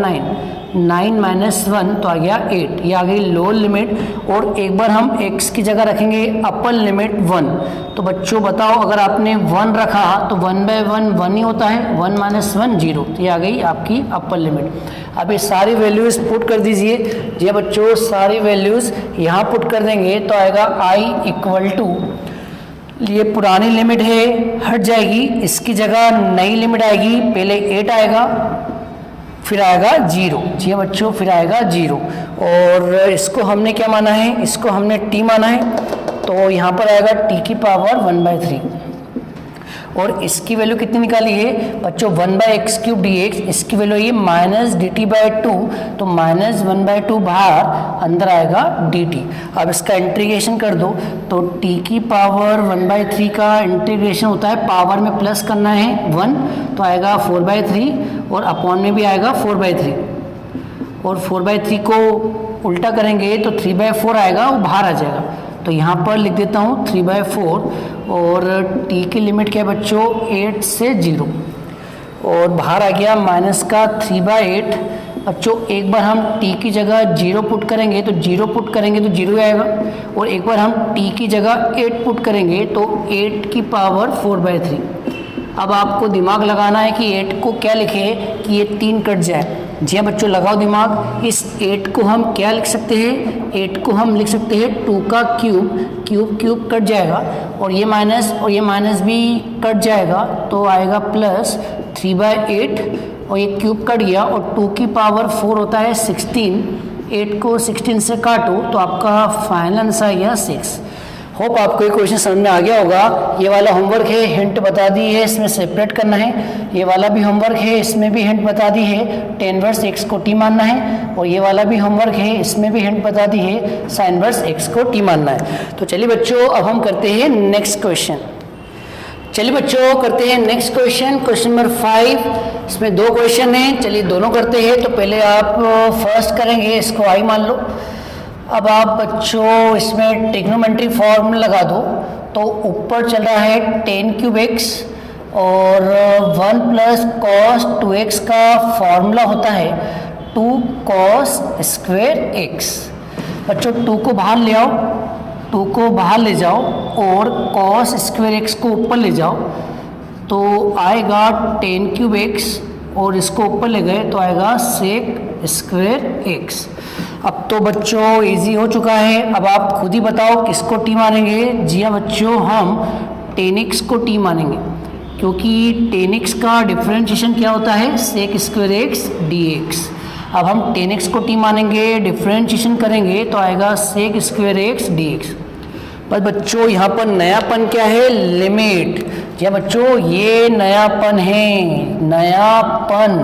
9 माइनस 1, तो आ गया 8। ये आ गई लोअर लिमिट, और एक बार हम x की जगह रखेंगे अपर लिमिट 1। तो बच्चों बताओ, अगर आपने 1 रखा तो 1/1 1 ही होता है, 1 माइनस 1 0, तो ये आ गई आपकी अपर लिमिट। अब ये सारी वैल्यूज़ पुट कर दीजिए। जी बच्चों, सारी वैल्यूज़ यहाँ पुट कर देंगे तो आएगा i इक्वल टू, ये पुरानी लिमिट है हट जाएगी, इसकी जगह नई लिमिट आएगी। पहले 8 आएगा, फिर आएगा 0। जी बच्चों, फिर आएगा 0, और इसको हमने क्या माना है? इसको हमने t माना है, तो यहाँ पर आएगा t की पावर 1/3, और इसकी वैल्यू कितनी निकाली है बच्चों? 1/x³ dx। इसकी वैल्यू ये माइनस dt/2, तो माइनस 1/2 बाहर, अंदर आएगा dt। अब इसका इंटीग्रेशन कर दो, तो t की पावर 1/3 का इंटीग्रेशन होता है, पावर में प्लस करना है 1, तो आएगा 4/3, और अपॉन में भी आएगा 4/3, और 4/3 को उल्टा करेंगे तो 3/4 आएगा, वो बाहर आ जाएगा। तो यहाँ पर लिख देता हूँ 3/4, और t की लिमिट क्या है बच्चों? 8 से 0, और बाहर आ गया माइनस का 3/8। बच्चों एक बार हम t की जगह 0 पुट करेंगे तो 0 पुट करेंगे तो 0 आएगा, और एक बार हम t की जगह 8 पुट करेंगे तो 8 की पावर 4/3। अब आपको दिमाग लगाना है कि 8 को क्या लिखे कि ये 3 कट जाए। जी हाँ बच्चों, लगाओ दिमाग। इस 8 को हम क्या लिख सकते हैं? 8 को हम लिख सकते हैं 2 का क्यूब कट जाएगा, और ये माइनस भी कट जाएगा, तो आएगा प्लस 3/8, और ये क्यूब कट गया, और 2 की पावर 4 होता है 16। 8 को 16 से काटो तो आपका फाइनल आंसर आ गया 6। होप आपको ये क्वेश्चन समझ में आ गया होगा। ये वाला होमवर्क है, हिंट बता दी है, इसमें सेपरेट करना है। ये वाला भी होमवर्क है, इसमें भी हिंट बता दी है, tan इनवर्स x को t मानना है। और ये वाला भी होमवर्क है, इसमें भी हिंट बता दी है, sin इनवर्स x को t मानना है। तो चलिए बच्चों, अब हम करते हैं नेक्स्ट क्वेश्चन। चलिए बच्चों, करते हैं नेक्स्ट क्वेश्चन, क्वेश्चन नंबर 5। इसमें 2 क्वेश्चन हैं, चलिए दोनों करते हैं। तो पहले आप फर्स्ट करेंगे, इसको i मान लो। अब आप बच्चों इसमें ट्रिग्नोमेट्री फॉर्मूला लगा दो। तो ऊपर चल रहा है tan क्यूब x और 1 प्लस कॉस 2x का फॉर्मूला होता है 2 कॉस स्क्वायर x। बच्चों 2 को बाहर ले आओ, 2 को बाहर ले जाओ और कॉस स्क्वायर x को ऊपर ले जाओ तो आएगा tan क्यूब x और इसको ऊपर ले गए तो आएगा सेक स्क्वायर x। अब तो बच्चों इजी हो चुका है। अब आप खुद ही बताओ किसको t मानेंगे। जी हाँ बच्चों, हम tan x को t मानेंगे क्योंकि tan x का डिफरेंशिएशन क्या होता है, सेक स्क्वायर x dx। अब हम tan x को t मानेंगे, डिफरेंशिएशन करेंगे तो आएगा सेक स्क्वायर x dx। बस बच्चों यहाँ पर नयापन क्या है, लिमिट। जी बच्चों, ये नयापन है, नयापन।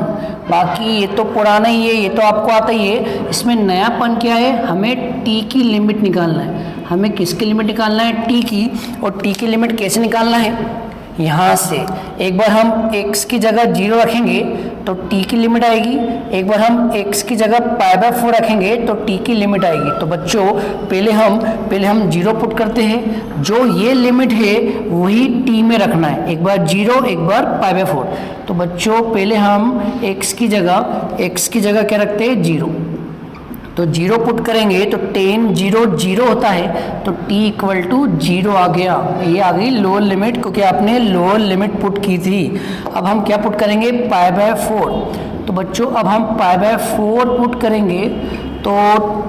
बाकी ये तो पुराना ही है, ये तो आपको आता ही है। इसमें नयापन क्या है, हमें t की लिमिट निकालना है। हमें किसकी लिमिट निकालना है, t की। और t की लिमिट कैसे निकालना है, यहाँ से। एक बार हम x की जगह 0 रखेंगे तो t की लिमिट आएगी। एक बार हम x की जगह π/4 रखेंगे तो t की लिमिट आएगी। तो बच्चों पहले हम 0 पुट करते हैं। जो ये लिमिट है वही t में रखना है, एक बार 0 एक बार π/4। तो बच्चों पहले हम x की जगह क्या रखते हैं, 0। तो 0 पुट करेंगे तो tan 0 0 होता है तो t इक्वल टू 0 आ गया। ये आ गई लोअर लिमिट, क्योंकि आपने लोअर लिमिट पुट की थी। अब हम क्या पुट करेंगे, π/4। तो बच्चों अब हम π/4 पुट करेंगे तो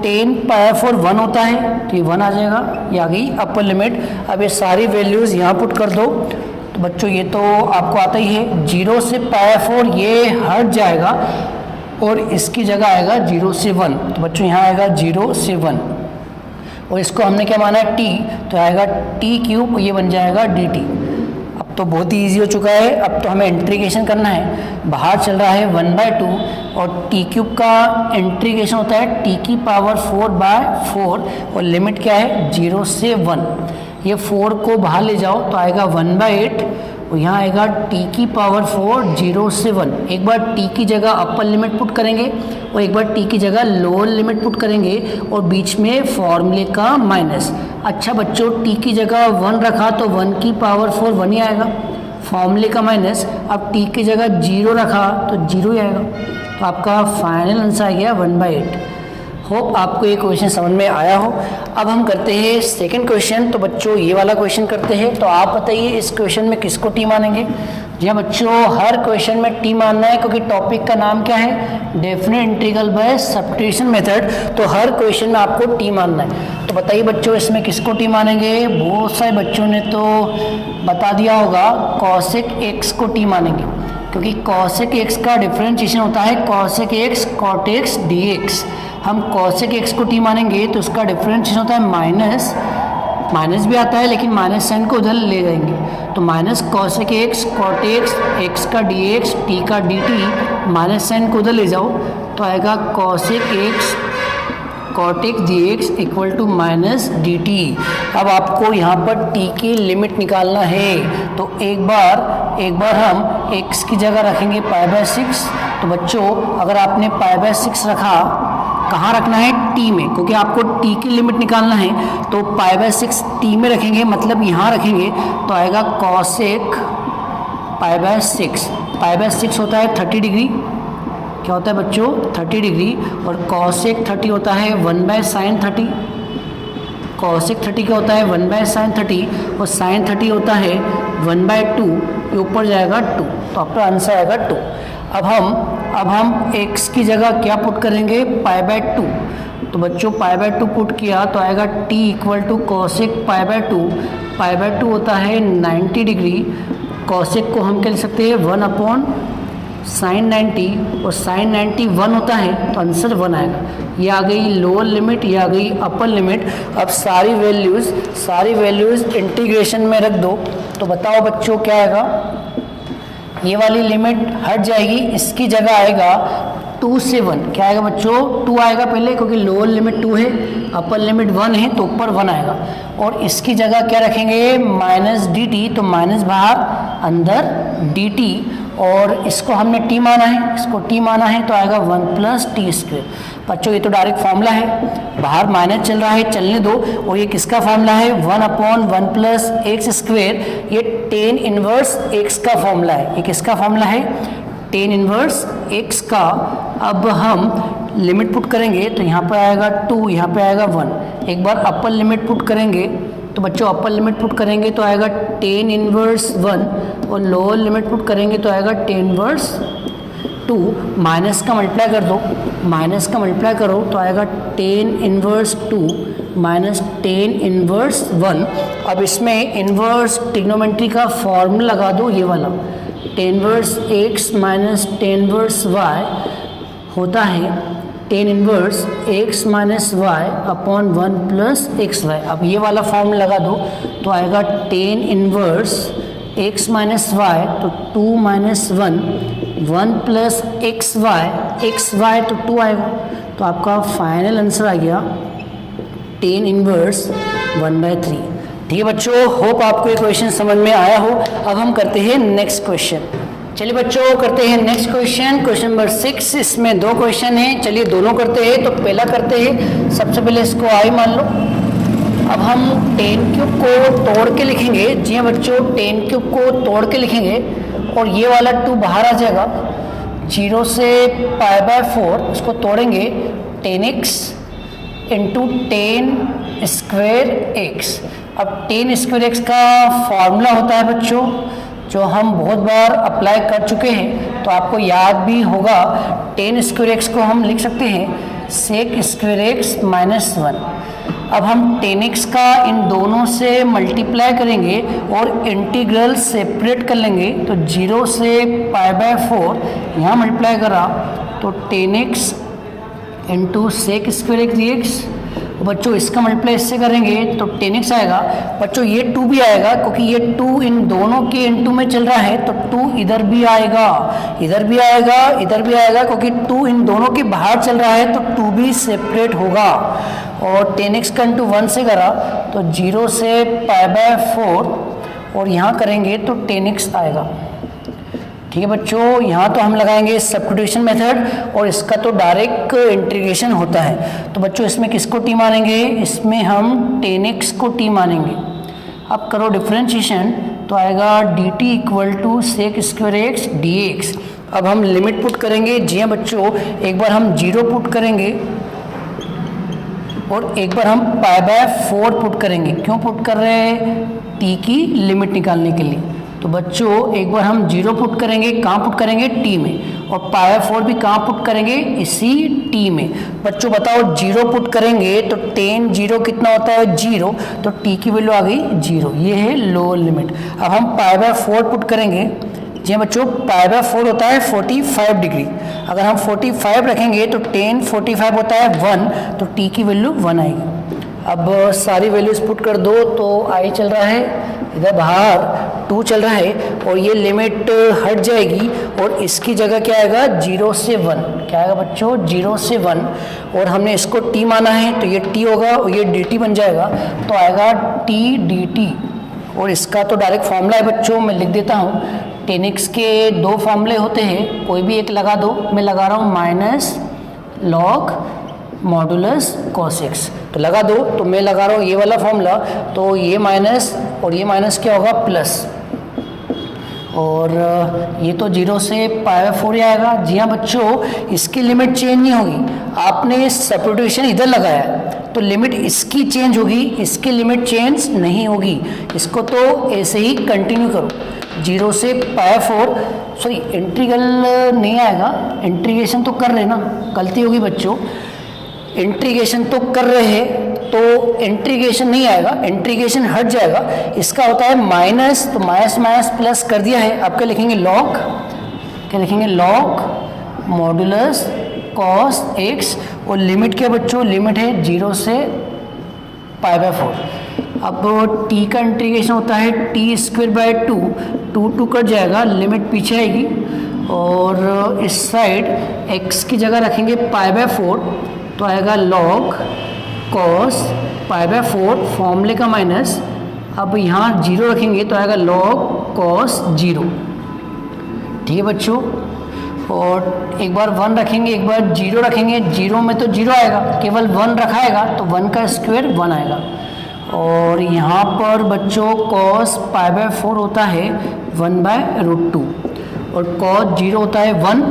tan π/4 1 होता है तो ये 1 आ जाएगा। ये आ गई अपर लिमिट। अब ये सारी वैल्यूज़ यहाँ पुट कर दो। तो बच्चों ये तो आपको आता ही है, 0 से π/4 ये हट जाएगा और इसकी जगह आएगा 0 से 1। तो बच्चों यहाँ आएगा 0 से 1 और इसको हमने क्या माना है, t। तो आएगा t क्यूब, ये बन जाएगा dt। अब तो बहुत ही ईजी हो चुका है। अब तो हमें इंटीग्रेशन करना है। बाहर चल रहा है 1/2 और t क्यूब का इंटीग्रेशन होता है t की पावर 4/4 और लिमिट क्या है, 0 से 1। ये 4 को बाहर ले जाओ तो आएगा 1/8 और यहाँ आएगा t की पावर 4 0 से 1। एक बार t की जगह अपर लिमिट पुट करेंगे और एक बार t की जगह लोअर लिमिट पुट करेंगे और बीच में फॉर्मूले का माइनस। अच्छा बच्चों, t की जगह 1 रखा तो 1 की पावर 4 1 ही आएगा, फॉर्मूले का माइनस। अब t की जगह 0 रखा तो 0 ही आएगा। तो आपका फाइनल आंसर आ गया 1/8। होप आपको ये क्वेश्चन समझ में आया हो। अब हम करते हैं सेकंड क्वेश्चन। तो बच्चों ये वाला क्वेश्चन करते हैं। तो आप बताइए इस क्वेश्चन में किसको t मानेंगे। जी हाँ बच्चों, हर क्वेश्चन में t मानना है क्योंकि टॉपिक का नाम क्या है, definite integral by substitution method. तो हर क्वेश्चन में आपको t मानना है। तो बताइए बच्चों इसमें किसको t मानेंगे। बहुत सारे बच्चों ने तो बता दिया होगा, कॉसेक x को t मानेंगे क्योंकि कॉसेक x का डिफरेंशिएशन होता है cosec x cot x dx। हम कॉसेक x को t मानेंगे तो उसका डिफरेंशिएशन होता है माइनस भी आता है लेकिन माइनस साइन को उधर ले जाएंगे तो minus cosec x cot x का dx t का dt, माइनस साइन को उधर ले जाओ तो आएगा cosec x cot x dx equal to minus dt। अब आपको यहाँ पर t की लिमिट निकालना है। तो एक बार हम x की जगह रखेंगे π/6। तो बच्चों अगर आपने π/6 रखा, कहाँ रखना है, t में, क्योंकि आपको t की लिमिट निकालना है। तो π/6 t में रखेंगे, मतलब यहाँ रखेंगे तो आएगा कॉसेक π/6 होता है 30 डिग्री। क्या होता है बच्चों, 30 डिग्री। और कॉसेक 30 होता है 1/sin 30। कॉसेक 30 क्या होता है, 1/sin 30 और sin 30 होता है 1/2। ये ऊपर जाएगा 2, तो आपका आंसर आएगा 2। अब हम x की जगह क्या पुट करेंगे, π/2। तो बच्चों π/2 पुट किया तो आएगा t इक्वल टू कॉसेक π/2। π/2 होता है 90 डिग्री। कॉसेक को हम क्या लिख सकते हैं, 1/2 साइन 90 और साइन 90 1 होता है तो आंसर 1 आएगा। ये आ गई लोअर लिमिट, ये आ गई अपर लिमिट। अब सारी वैल्यूज़ इंटीग्रेशन में रख दो तो बताओ बच्चों क्या आएगा। ये वाली लिमिट हट जाएगी, इसकी जगह आएगा 2 से 1। क्या आएगा बच्चों? 2 आएगा पहले, क्योंकि लोअर लिमिट 2 है, अपर लिमिट 1 है तो ऊपर 1 आएगा। और इसकी जगह क्या रखेंगे? माइनस dt, तो माइनस बाहर अंदर dt, और इसको हमने t माना है, इसको t माना है तो आएगा 1 प्लस टी स्क्वेयर। बच्चों ये तो डायरेक्ट फॉर्मूला है, बाहर माइनस चल रहा है, चलने दो। और ये किसका फॉर्मूला है? 1/1 प्लस एक्स स्क्वेयर। ये टेन इनवर्स एक्स का फॉर्मूला है। ये किसका फॉर्मूला है? टेन इनवर्स एक्स का। अब हम लिमिट पुट करेंगे तो यहाँ पर आएगा 2, यहाँ पे आएगा 1। एक बार अपर लिमिट पुट करेंगे तो बच्चों अपर लिमिट पुट करेंगे तो आएगा टेन इनवर्स 1, और लोअर लिमिट पुट करेंगे तो आएगा टेन इनवर्स 2। माइनस का मल्टीप्लाई कर दो, माइनस का मल्टीप्लाई करो तो आएगा tan inverse 2 minus tan inverse 1। अब इसमें इनवर्स ट्रिग्नोमेट्री का फॉर्मूला लगा दो, ये वाला tan inverse X minus tan inverse Y होता है tan inverse X minus Y upon 1 plus X Y. अब ये वाला फॉर्मूला लगा दो तो आएगा tan inverse X minus Y तो 2 माइनस 1, 1 प्लस एक्स वाई तो 2 आएगा। तो आपका फाइनल आंसर आ गया टेन इनवर्स 1/3। ठीक है बच्चों, होप आपको ये क्वेश्चन समझ में आया हो। अब हम करते हैं नेक्स्ट क्वेश्चन। चलिए बच्चों करते हैं नेक्स्ट क्वेश्चन, क्वेश्चन नंबर 6। इसमें 2 क्वेश्चन हैं, चलिए दोनों करते हैं। तो पहला करते हैं, सबसे पहले इसको आई मान लो। अब हम 10 क्यूब को तोड़ के लिखेंगे। जी हाँ बच्चों, 10 क्यूब को तोड़ के लिखेंगे और ये वाला 2 बाहर आ जाएगा। 0 से π/4 उसको तोड़ेंगे 10x इंटू 10 स्क्वेयर एक्स। अब 10 स्क्वेयर एक्स का फॉर्मूला होता है बच्चों जो हम बहुत बार अप्लाई कर चुके हैं, तो आपको याद भी होगा। 10 स्क्वेयर एक्स को हम लिख सकते हैं सेक स्क्वेयर एक्स माइनस 1। अब हम 10x का इन दोनों से मल्टीप्लाई करेंगे और इंटीग्रल सेपरेट कर लेंगे। तो 0 से π/4 यहाँ मल्टीप्लाई करा तो 10x into sec square X dx। बच्चों इसका मल्टीप्लाई इससे करेंगे तो 10x आएगा। बच्चों ये 2 भी आएगा, क्योंकि ये 2 इन दोनों के इनटू में चल रहा है तो 2 इधर भी आएगा, इधर भी आएगा, इधर भी आएगा, क्योंकि 2 इन दोनों के बाहर चल रहा है तो 2 भी सेपरेट होगा। और 10x का इंटू 1 से करा तो 0 से π/4 और यहाँ करेंगे तो 10x आएगा। ठीक है बच्चों, यहाँ तो हम लगाएंगे सब्स्टिट्यूशन मेथड और इसका तो डायरेक्ट इंटीग्रेशन होता है। तो बच्चों इसमें किसको t मानेंगे? इसमें हम 10x को t मानेंगे। अब करो डिफरेंशिएशन तो आएगा dt equal to sec square X dx। अब हम लिमिट पुट करेंगे। जी हाँ बच्चों, एक बार हम 0 पुट करेंगे और एक बार हम π/4 पुट करेंगे। क्यों पुट कर रहे हैं? t की लिमिट निकालने के लिए। तो बच्चों एक बार हम 0 पुट करेंगे, कहाँ पुट करेंगे? t में। और π/4 भी कहाँ पुट करेंगे? इसी t में। बच्चों बताओ 0 पुट करेंगे तो 10 0 कितना होता है? 0, तो t की वैल्यू आ गई 0। ये है लोअर लिमिट। अब हम π/4 पुट करेंगे। जी बच्चों, π/4 होता है 45 डिग्री। अगर हम 45 रखेंगे तो 10 45 होता है 1, तो t की वैल्यू 1 आएगी। अब सारी वैल्यूज पुट कर दो तो i चल रहा है, इधर बाहर 2 चल रहा है और ये लिमिट हट जाएगी और इसकी जगह क्या आएगा? 0 से 1। क्या आएगा बच्चों? 0 से 1। और हमने इसको t माना है तो ये t होगा और ये dt बन जाएगा, तो आएगा t dt। और इसका तो डायरेक्ट फॉर्मूला है बच्चों, मैं लिख देता हूँ। 10x के 2 फॉर्मूले होते हैं, कोई भी एक लगा दो। मैं लगा रहा हूँ minus log modulus cos x। तो लगा दो, तो मैं लगा रहा हूँ ये वाला फॉर्मूला, तो ये माइनस और ये माइनस क्या होगा? प्लस। और ये तो 0 से π/4 आएगा। जी हाँ बच्चों, इसकी लिमिट चेंज नहीं होगी। आपने सब्स्टिट्यूशन इधर लगाया तो लिमिट इसकी चेंज होगी, इसकी लिमिट चेंज नहीं होगी। इसको तो ऐसे ही कंटिन्यू करो। 0 से π/4 सॉरी इंटीग्रल नहीं आएगा, इंटीग्रेशन तो कर रहे ना, गलती होगी बच्चों। इंटीग्रेशन तो कर रहे हैं तो इंटीग्रेशन नहीं आएगा, इंटीग्रेशन हट जाएगा। इसका होता है माइनस, तो माइनस माइनस प्लस कर दिया है। अब क्या लिखेंगे? लॉग क्या लिखेंगे, लॉग मॉडुलस कॉस एक्स, और लिमिट क्या बच्चों, लिमिट है 0 से π/4। अब t का इंटीग्रेशन होता है t²/2, 2 कट जाएगा, लिमिट पीछे आएगी, और इस साइड x की जगह रखेंगे π/4, तो आएगा लॉग कॉस π/4 फॉर्मूले का माइनस, अब यहाँ 0 रखेंगे तो आएगा लॉग कॉस 0। ठीक है बच्चों, और एक बार 1 रखेंगे, एक बार 0 रखेंगे, 0 में तो 0 आएगा, केवल 1 रखाएगा तो 1 का स्क्वायर 1 आएगा। और यहाँ पर बच्चों कॉस π/4 होता है 1/√2, और कॉस 0 होता है 1,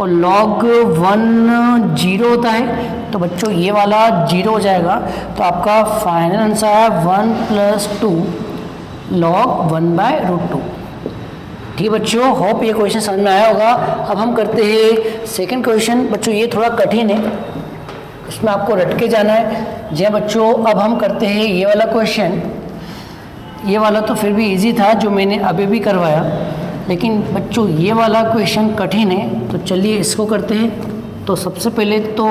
और लॉग 1 0 होता है, तो बच्चों ये वाला 0 हो जाएगा। तो आपका फाइनल आंसर है 1 + 2 लॉग 1/√2। ठीक है बच्चों, होप ये क्वेश्चन समझ में आया होगा। अब हम करते हैं सेकंड क्वेश्चन। बच्चों ये थोड़ा कठिन है, इसमें आपको रट के जाना है। जी हाँ बच्चों, अब हम करते हैं ये वाला क्वेश्चन। ये वाला तो फिर भी इजी था जो मैंने अभी भी करवाया, लेकिन बच्चों ये वाला क्वेश्चन कठिन है, तो चलिए इसको करते हैं। तो सबसे पहले तो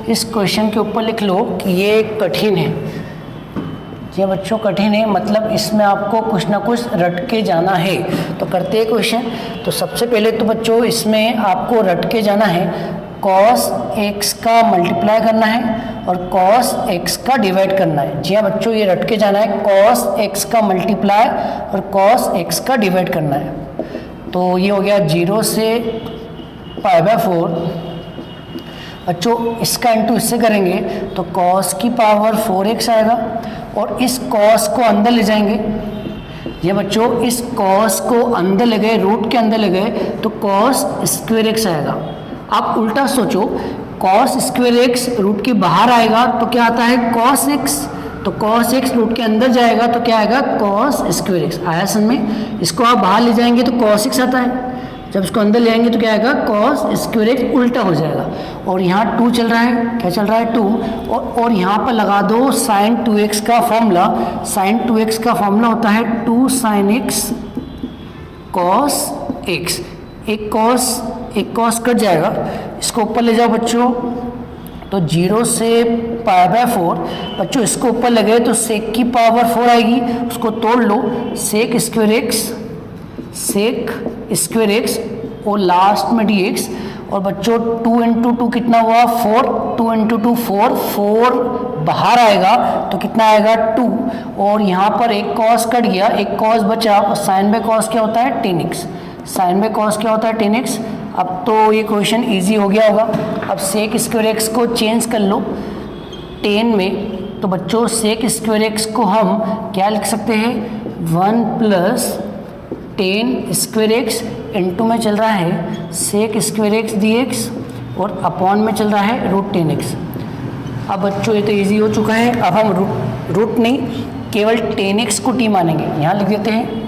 इस क्वेश्चन के ऊपर लिख लो कि ये कठिन है। ये बच्चों कठिन है, मतलब इसमें आपको कुछ ना कुछ रट के जाना है। तो करते हैं क्वेश्चन। तो सबसे पहले तो बच्चों इसमें आपको रट के जाना है, cos x का मल्टीप्लाई करना है और cos x का डिवाइड करना है। जी हाँ बच्चों, ये रट के जाना है, cos x का मल्टीप्लाई और cos x का डिवाइड करना है। तो ये हो गया 0 से π/4। बच्चों इसका इंटू इससे करेंगे तो cos की पावर 4x आएगा, और इस cos को अंदर ले जाएंगे। ये बच्चों इस cos को अंदर ले गए, रूट के अंदर ले गए, तो cos² आएगा। आप उल्टा सोचो, cos² रूट के बाहर आएगा तो क्या आता है, cos x, तो cos x रूट के अंदर जाएगा तो क्या आएगा, cos²। आया समझ में। इसको आप बाहर ले जाएंगे तो cos x आता है, जब इसको अंदर ले आएंगे तो क्या आएगा, cos², उल्टा हो जाएगा। और यहाँ 2 चल रहा है, क्या चल रहा है, 2, और यहाँ पर लगा दो sin 2x का फॉर्मूला। sin 2x का फॉर्मूला होता है 2 sin x cos x। एक cos कट जाएगा, इसको ऊपर ले जाओ बच्चों, तो 0 से π/4। बच्चों इसको ऊपर ले गए तो sec की पावर 4 आएगी, उसको तोड़ लो, sec² x और लास्ट में dx। और बच्चों 2 × 2 कितना हुआ, 4, 2 × 2 4 बाहर आएगा तो कितना आएगा, 2, और यहाँ पर एक cos कट गया, एक cos बचा, और sin/cos क्या होता है, tan x। sin/cos क्या होता है, tan x। अब तो ये क्वेश्चन इजी हो गया होगा। अब sec² x को चेंज कर लो tan में, तो बच्चों sec² x को हम क्या लिख सकते हैं, 1 + tan² x, इंटू में चल रहा है sec² x dx, और अपॉन में चल रहा है √tan x। अब बच्चों ये तो इजी हो चुका है। अब हम रूट नहीं, केवल tan x को t मानेंगे, यहाँ लिख देते हैं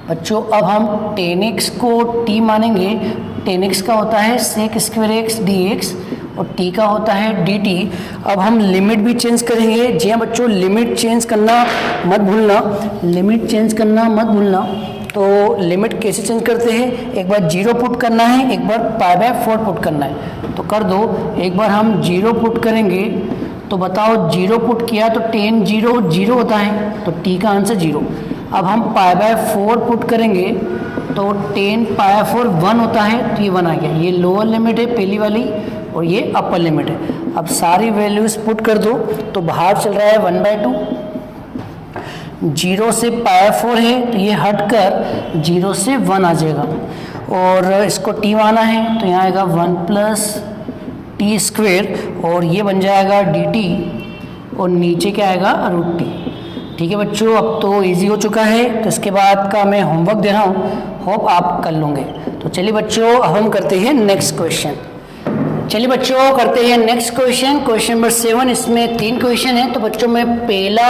बच्चों। अब हम tan x को t मानेंगे। tan x का होता है sec² x dx, और t का होता है dt। अब हम लिमिट भी चेंज करेंगे। जी हाँ बच्चों, लिमिट चेंज करना मत भूलना, लिमिट चेंज करना मत भूलना। तो लिमिट कैसे चेंज करते हैं, एक बार 0 पुट करना है, एक बार π/4 पुट करना है। तो कर दो, एक बार हम 0 पुट करेंगे, तो बताओ 0 पुट किया तो tan 0 0 होता है, तो t का आंसर 0। अब हम π/4 पुट करेंगे तो tan π/4 1 होता है, तो ये 1 आ गया। ये लोअर लिमिट है पहली वाली, और ये अपर लिमिट है। अब सारी वैल्यूज पुट कर दो, तो बाहर चल रहा है 1/2, 0 से π/4 है तो ये हटकर 0 से 1 आ जाएगा, और इसको t माना है तो यहाँ आएगा 1 + t², और ये बन जाएगा dt, और नीचे क्या आएगा, √t। ठीक है बच्चों, अब तो इजी हो चुका है। तो इसके बाद का मैं होमवर्क दे रहा हूँ, होप आप कर लोगे। तो चलिए बच्चों, अब हम करते हैं नेक्स्ट क्वेश्चन। चलिए बच्चों करते हैं नेक्स्ट क्वेश्चन, क्वेश्चन नंबर 7। इसमें 3 क्वेश्चन हैं, तो बच्चों मैं पहला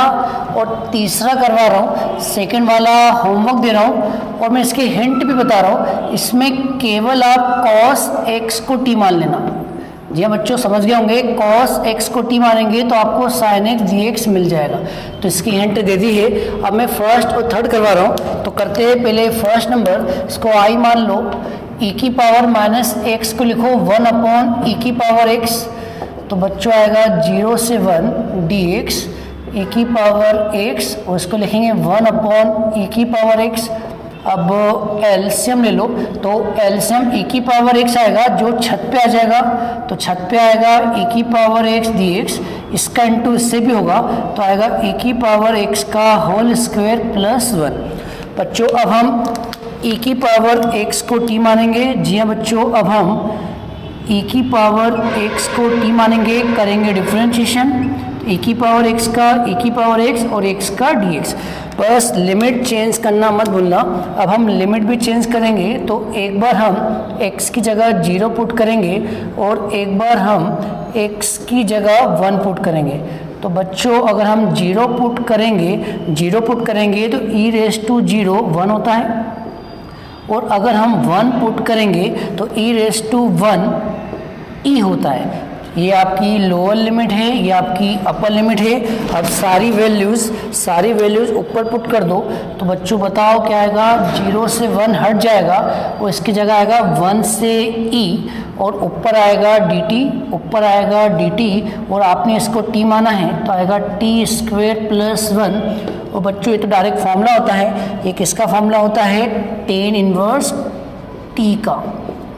और तीसरा करवा रहा हूँ, सेकंड वाला होमवर्क दे रहा हूँ, और मैं इसके हिंट भी बता रहा हूँ। इसमें केवल आप cos x को t मान लेना, जी हाँ बच्चों, समझ गए होंगे। cos x को t मानेंगे तो आपको sin x dx मिल जाएगा। तो इसकी हिंट दे दी है। अब मैं फर्स्ट और थर्ड करवा रहा हूँ। तो करते हैं पहले फर्स्ट नंबर, इसको i मान लो, e की पावर माइनस एक्स को लिखो 1 अपॉन e की पावर x। तो बच्चों आएगा 0 से 1 dx e की पावर x, और इसको लिखेंगे 1 अपॉन e की पावर x। अब एलसीएम ले लो, तो एलसीएम e की पावर x आएगा जो छत पे आ जाएगा, तो छत पे आएगा e की पावर x dx, इसका इंटू इससे भी होगा तो आएगा e की पावर x का होल स्क्वायर प्लस 1। बच्चों अब हम e की पावर x को t मानेंगे। जी हाँ बच्चों, अब हम e की पावर x को t मानेंगे, करेंगे डिफरेंशिएशन, e की पावर x का e की पावर x और x का dx। बस लिमिट चेंज करना मत भूलना। अब हम लिमिट भी चेंज करेंगे, तो एक बार हम x की जगह 0 पुट करेंगे और एक बार हम x की जगह 1 पुट करेंगे। तो बच्चों अगर हम 0 पुट करेंगे तो e रेस टू 0 1 होता है, और अगर हम 1 पुट करेंगे तो e रेस टू 1 e होता है। ये आपकी लोअर लिमिट है, ये आपकी अपर लिमिट है। अब सारी वैल्यूज़ ऊपर पुट कर दो, तो बच्चों बताओ क्या आएगा। 0 से 1 हट जाएगा और इसकी जगह आएगा 1 से e, और ऊपर आएगा dt, और आपने इसको t माना है तो आएगा t स्क्वायर प्लस 1। और बच्चों ये तो डायरेक्ट फॉर्मूला होता है, ये किसका फॉर्मूला होता है, tan इनवर्स t का।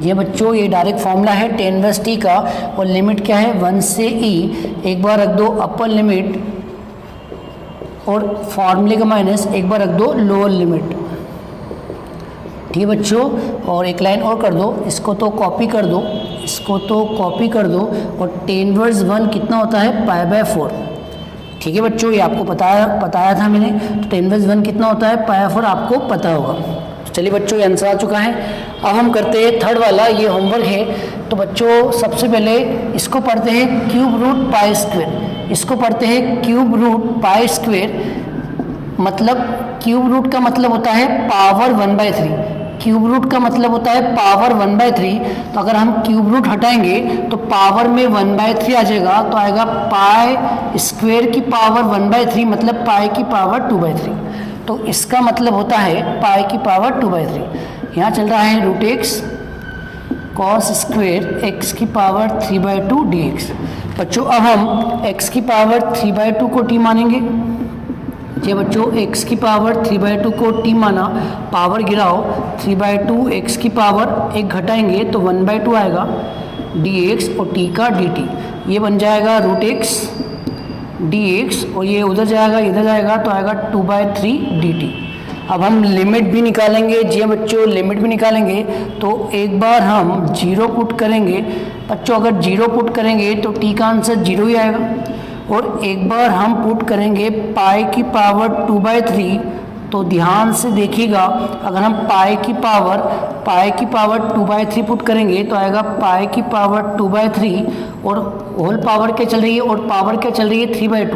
ये बच्चों ये डायरेक्ट फॉर्मूला है tan इनवर्स t का, और लिमिट क्या है 1 से e, एक बार रख दो अपर लिमिट और फॉर्मूले का माइनस, एक बार रख दो लोअर लिमिट। ठीक है बच्चों, और एक लाइन और कर दो, इसको तो कॉपी कर दो, और tan इनवर्स 1 कितना होता है π/4। ठीक है बच्चों, ये आपको बताया था मैंने। तो tan इनवर्स 1 कितना होता है π/4, आपको पता होगा। चलिए बच्चों ये आंसर आ चुका है। अब हम करते हैं थर्ड वाला, ये होमवर्क है। तो बच्चों सबसे पहले इसको पढ़ते हैं क्यूब रूट पाई स्क्वायर। मतलब क्यूब रूट का मतलब होता है पावर 1/3। पावर 1/3। तो अगर हम क्यूब रूट हटाएंगे तो पावर में 1/3 आ जाएगा, तो आएगा पाई स्क्वायर की पावर 1/3, मतलब पाई की पावर 2/3। तो इसका मतलब होता है पाई की पावर 2/3। यहाँ चल रहा है root X cos square X की पावर 3/2 dx। बच्चों अब हम x की पावर 3/2 को t मानेंगे। ये बच्चों x की पावर 3/2 को t माना, पावर गिराओ, 3/2 x की पावर एक घटाएंगे तो 1/2 आएगा dx, और t का dt। ये बन जाएगा रूट एक्स dx, और ये उधर जाएगा इधर जाएगा तो आएगा 2/3 dt। अब हम लिमिट भी निकालेंगे। जी हाँ बच्चों, लिमिट भी निकालेंगे। तो एक बार हम 0 पुट करेंगे। बच्चों अगर 0 पुट करेंगे तो t का आंसर 0 ही आएगा, और एक बार हम पुट करेंगे पाई की पावर 2/3। तो ध्यान से देखिएगा, अगर हम पाई की पावर 2/3 पुट करेंगे तो आएगा पाई की पावर 2/3, और होल पावर क्या चल रही है, और पावर क्या चल रही है 3/2।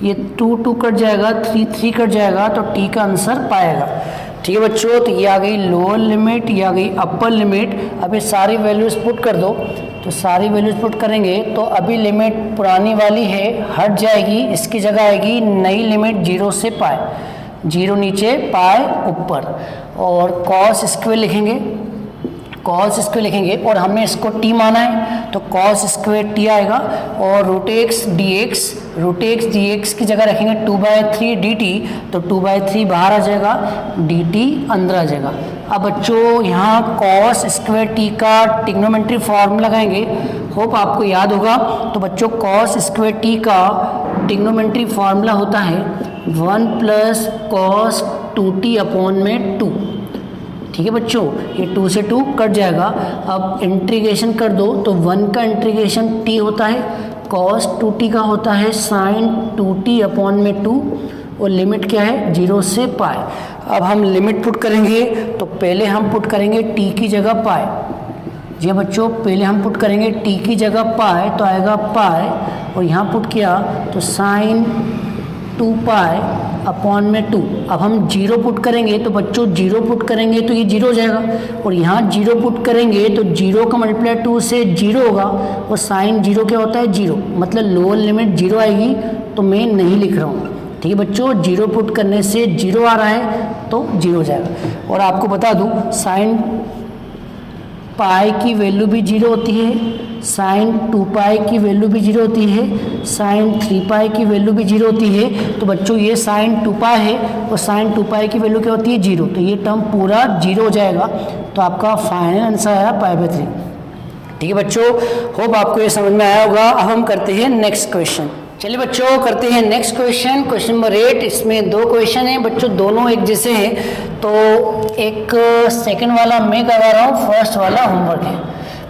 ये 2 कट जाएगा, 3 कट जाएगा, तो t का आंसर पाएगा। ठीक है बच्चों, तो ये आ गई लोअर लिमिट, ये आ गई अपर लिमिट। अब ये सारी वैल्यूज़ पुट कर दो। तो सारी वैल्यूज़ पुट करेंगे तो अभी लिमिट पुरानी वाली है हट जाएगी, इसकी जगह आएगी नई लिमिट 0 से पाई, 0 नीचे पाई ऊपर, और कॉस स्क्वायर लिखेंगे, और हमने इसको t माना है तो कॉस स्क्वायर t आएगा, और रूट एक्स dx की जगह रखेंगे 2/3 dt, तो 2/3 बाहर आ जाएगा, dt अंदर आ जाएगा। अब बच्चों यहाँ कॉस स्क्वायर t का ट्रिग्नोमेट्री फॉर्मूला लगाएंगे, होप आपको याद होगा। तो बच्चों कॉस स्क्वायर t का ट्रिग्नोमेट्री फॉर्मूला होता है 1 + cos 2t अपॉन में 2। ठीक है बच्चों, ये 2 से 2 कट जाएगा। अब इंटीग्रेशन कर दो, तो 1 का इंटीग्रेशन t होता है, cos 2t का होता है sin 2t अपॉन में 2, और लिमिट क्या है 0 से पाई। अब हम लिमिट पुट करेंगे, तो पहले हम पुट करेंगे t की जगह पाई। जी बच्चों, पहले हम पुट करेंगे t की जगह पाई, तो आएगा पाई, और यहाँ पुट किया तो sin 2 पाई अपॉन में 2। अब हम 0 पुट करेंगे तो बच्चों 0 पुट करेंगे तो ये 0 हो जाएगा, और यहाँ 0 पुट करेंगे तो 0 का मल्टीप्लाई 2 से 0 होगा, और साइन 0 क्या होता है 0, मतलब लोअर लिमिट 0 आएगी, तो मैं नहीं लिख रहा हूँ। ठीक है बच्चों, 0 पुट करने से 0 आ रहा है तो 0 हो जाएगा। और आपको बता दूँ साइन पाई की वैल्यू भी 0 होती है, साइन 2 पाई की वैल्यू भी 0 होती है, साइन 3 पाई की वैल्यू भी 0 होती है। तो बच्चों ये साइन 2 पाई है और साइन 2 पाई की वैल्यू क्या होती है 0, तो ये टर्म पूरा 0 हो जाएगा। तो आपका फाइनल आंसर आया π/3। ठीक है बच्चों, होप आपको ये समझ में आया होगा। अब हम करते हैं नेक्स्ट क्वेश्चन। चलिए बच्चों करते हैं नेक्स्ट क्वेश्चन, क्वेश्चन नंबर 8। इसमें 2 क्वेश्चन हैं बच्चों, दोनों एक जैसे हैं। तो एक सेकंड वाला मैं करवा रहा हूँ, फर्स्ट वाला होमवर्क है।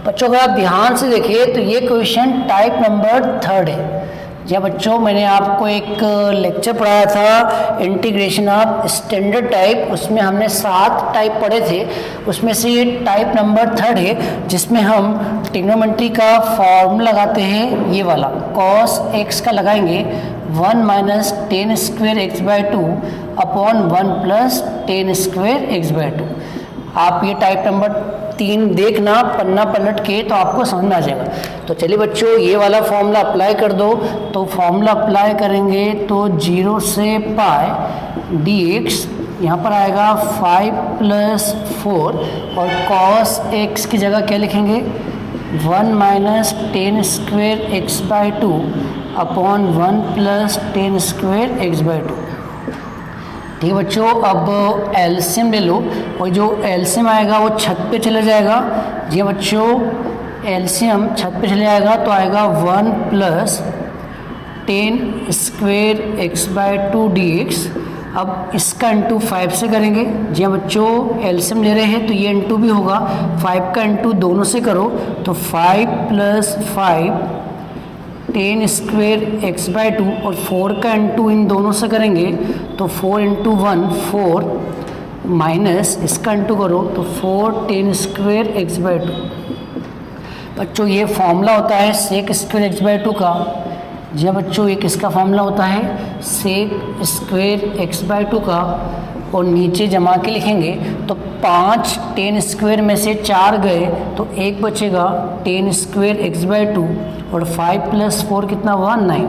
बच्चों अगर आप ध्यान से देखिए तो ये क्वेश्चन टाइप नंबर 3 है। जी बच्चों, मैंने आपको एक लेक्चर पढ़ाया था इंटीग्रेशन ऑफ स्टैंडर्ड टाइप, उसमें हमने 7 टाइप पढ़े थे, उसमें से ये टाइप नंबर 3 है, जिसमें हम ट्रिग्नोमेट्री का फॉर्मूला लगाते हैं। ये वाला cos x का लगाएंगे 1 minus ten square x/2 upon 1 plus ten square x/2। आप ये टाइप नंबर 3 देखना पन्ना पलट के, तो आपको समझ में आ जाएगा। तो चलिए बच्चों ये वाला फॉर्मूला अप्लाई कर दो। तो फॉर्मूला अप्लाई करेंगे तो 0 से पाई dx, यहाँ पर आएगा 5 + 4, और cos x की जगह क्या लिखेंगे 1 minus ten square x/2 upon 1 plus ten square x/2। ठीक है बच्चों, अब एलसीएम ले लो, और जो एलसीएम आएगा वो छत पे चला जाएगा। जी बच्चों, एलसीएम छत पे चले जाएगा तो आएगा 1 plus ten square x/2 dx। अब इसका इंटू 5 से करेंगे। जी हाँ बच्चों, एलसीएम ले रहे हैं तो ये इंटू भी होगा, 5 का इंटू दोनों से करो तो 5 + 5 टेन स्क्वेयर x/2, और 4 का इंटू इन दोनों से करेंगे तो 4 × 1 4, माइनस इसका इंटू करो तो 4 टेन स्क्वेयर x/2। बच्चों ये फॉर्मूला होता है सेक स्क्वेयर x/2 का। जी हाँ बच्चों, ये किसका फॉर्मूला होता है सेक स्क्वेयर x/2 का, और नीचे जमा के लिखेंगे तो 5 टेन स्क्वेयर में से 4 गए तो 1 बचेगा टेन स्क्वेयर x/2, और 5 + 4 कितना हुआ 9।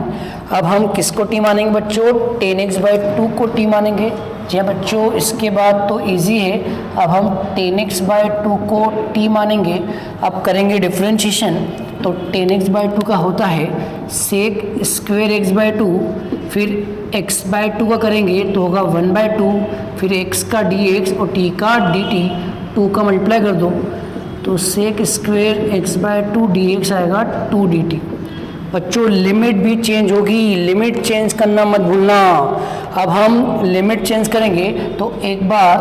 अब हम किसको टी मानेंगे बच्चों, टेन x/2 को टी मानेंगे। जी हाँ बच्चों, इसके बाद तो इजी है। अब हम टेन x/2 को टी मानेंगे। अब करेंगे डिफ्रेंशिएशन, तो टेन x/2 का होता है सेक स्क्वेयर x/2, फिर x/2 का करेंगे तो होगा 1/2, फिर x का dx और t का dt, 2 का मल्टीप्लाई कर दो तो सेक स्क्वेयर x/2 dx आएगा 2 dt। बच्चों लिमिट भी चेंज होगी, लिमिट चेंज करना मत भूलना। अब हम लिमिट चेंज करेंगे तो एक बार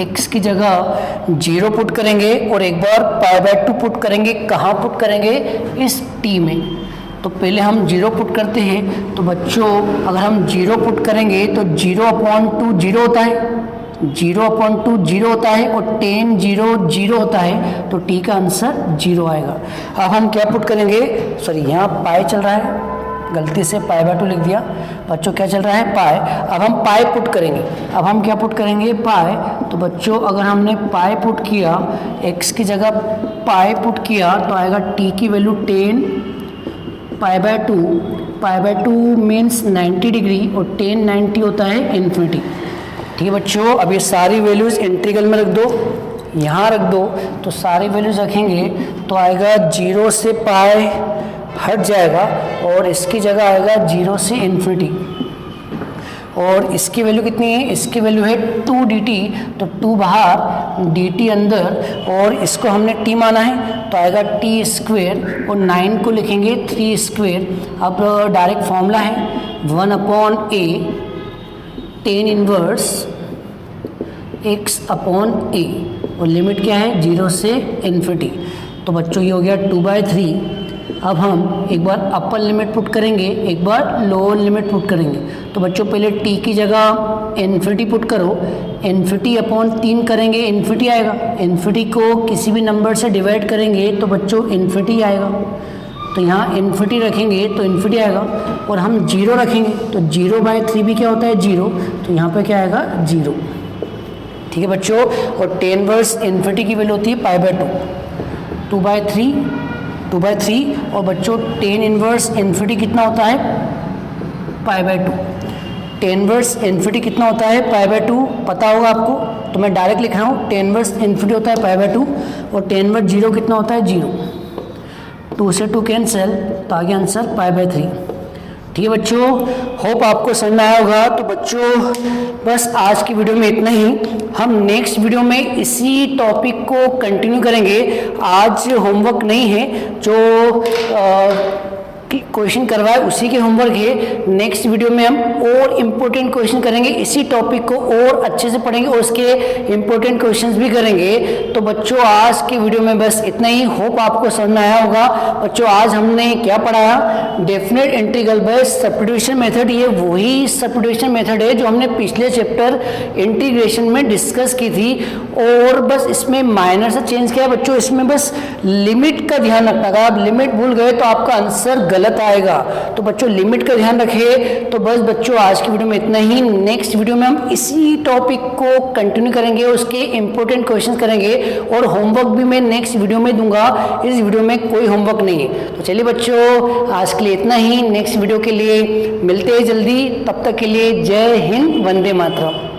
x की जगह 0 पुट करेंगे और एक बार π/2 पुट करेंगे। कहाँ पुट करेंगे, इस t में। तो पहले हम 0 पुट करते हैं। तो बच्चों अगर हम 0 पुट करेंगे तो 0/2 0 होता है, 0/2 0 होता है, और tan 0 0 होता है, तो t का आंसर 0 आएगा। अब हम क्या पुट करेंगे, सॉरी यहाँ पाई चल रहा है, गलती से π/2 लिख दिया। बच्चों क्या चल रहा है पाई। अब हम पाई पुट करेंगे। अब हम क्या पुट करेंगे पाई। तो बच्चों अगर हमने पाई पुट किया, x की जगह पाई पुट किया तो आएगा t की वैल्यू 10 π/2। π/2 मीन्स 90 डिग्री, और 10 90 होता है इन्फिनिटी। ठीक है बच्चों, अब ये सारी वैल्यूज़ इंटीग्रल में रख दो, यहाँ रख दो। तो सारी वैल्यूज़ रखेंगे तो आएगा 0 से पाई हट जाएगा, और इसकी जगह आएगा 0 से इन्फिनिटी। और इसकी वैल्यू कितनी है, इसकी वैल्यू है 2 dt, तो 2 बाहर dt अंदर, और इसको हमने t माना है तो आएगा t स्क्वेयर, और 9 को लिखेंगे 3 स्क्वेयर। अब डायरेक्ट फॉर्मूला है 1/a tan इनवर्स x/a, और लिमिट क्या है 0 से इन्फिनिटी। तो बच्चों ये हो गया 2/3। अब हम एक बार अपर लिमिट पुट करेंगे, एक बार लोअर लिमिट पुट करेंगे। तो बच्चों पहले t की जगह इन्फिनिटी पुट करो, इन्फिनिटी अपॉन 3 करेंगे, इन्फिनिटी आएगा। इन्फिनिटी को किसी भी नंबर से डिवाइड करेंगे तो बच्चों इन्फिनिटी आएगा। तो यहाँ इन्फिनिटी रखेंगे तो इन्फिनिटी आएगा, और हम 0 रखेंगे तो 0/3 भी क्या होता है 0, तो यहाँ पे क्या आएगा 0। ठीक है बच्चों, और tan इनवर्स इन्फिनिटी की वैल्यू होती है π/2, 2/3 और बच्चों tan इनवर्स इन्फिनिटी कितना होता है π/2। tan इनवर्स इन्फिनिटी कितना होता है π/2 पता होगा आपको, तो मैं डायरेक्ट लिख रहा हूँ tan इनवर्स इन्फिनिटी होता है π/2 और tan इनवर्स 0 कितना होता है 0। 2 से 2 कैंसिल, तो आगे आंसर π/3। ठीक है बच्चों, होप आपको समझ में आया होगा। तो बच्चों बस आज की वीडियो में इतना ही, हम नेक्स्ट वीडियो में इसी टॉपिक को कंटिन्यू करेंगे। आज होमवर्क नहीं है, जो क्वेश्चन करवाए उसी के होमवर्क है। नेक्स्ट वीडियो में हम और इम्पोर्टेंट क्वेश्चन करेंगे, इसी टॉपिक को और अच्छे से पढ़ेंगे और उसके इम्पोर्टेंट क्वेश्चंस भी करेंगे। तो बच्चों आज की वीडियो में बस इतना ही, होप आपको समझ में आया होगा। बच्चों आज हमने क्या पढ़ाया, definite integral by substitution method. ये वही सब्स्टिट्यूशन मेथड है जो हमने पिछले चैप्टर इंटीग्रेशन में डिस्कस की थी, और बस इसमें माइनर सा चेंज किया बच्चों। इसमें बस लिमिट का ध्यान रखना, अगर आप लिमिट भूल गए तो आपका आंसर गलत आएगा। तो बच्चों लिमिट का ध्यान रखें। तो बस बच्चों आज की वीडियो में इतना ही, नेक्स्ट वीडियो में हम इसी टॉपिक को कंटिन्यू करेंगे, उसके इंपॉर्टेंट क्वेश्चंस करेंगे, और होमवर्क भी मैं नेक्स्ट वीडियो में दूंगा। इस वीडियो में कोई होमवर्क नहीं है। तो चलिए बच्चों आज के लिए इतना ही, नेक्स्ट वीडियो के लिए मिलते हैं जल्दी, तब तक के लिए जय हिंद, वंदे मातरम।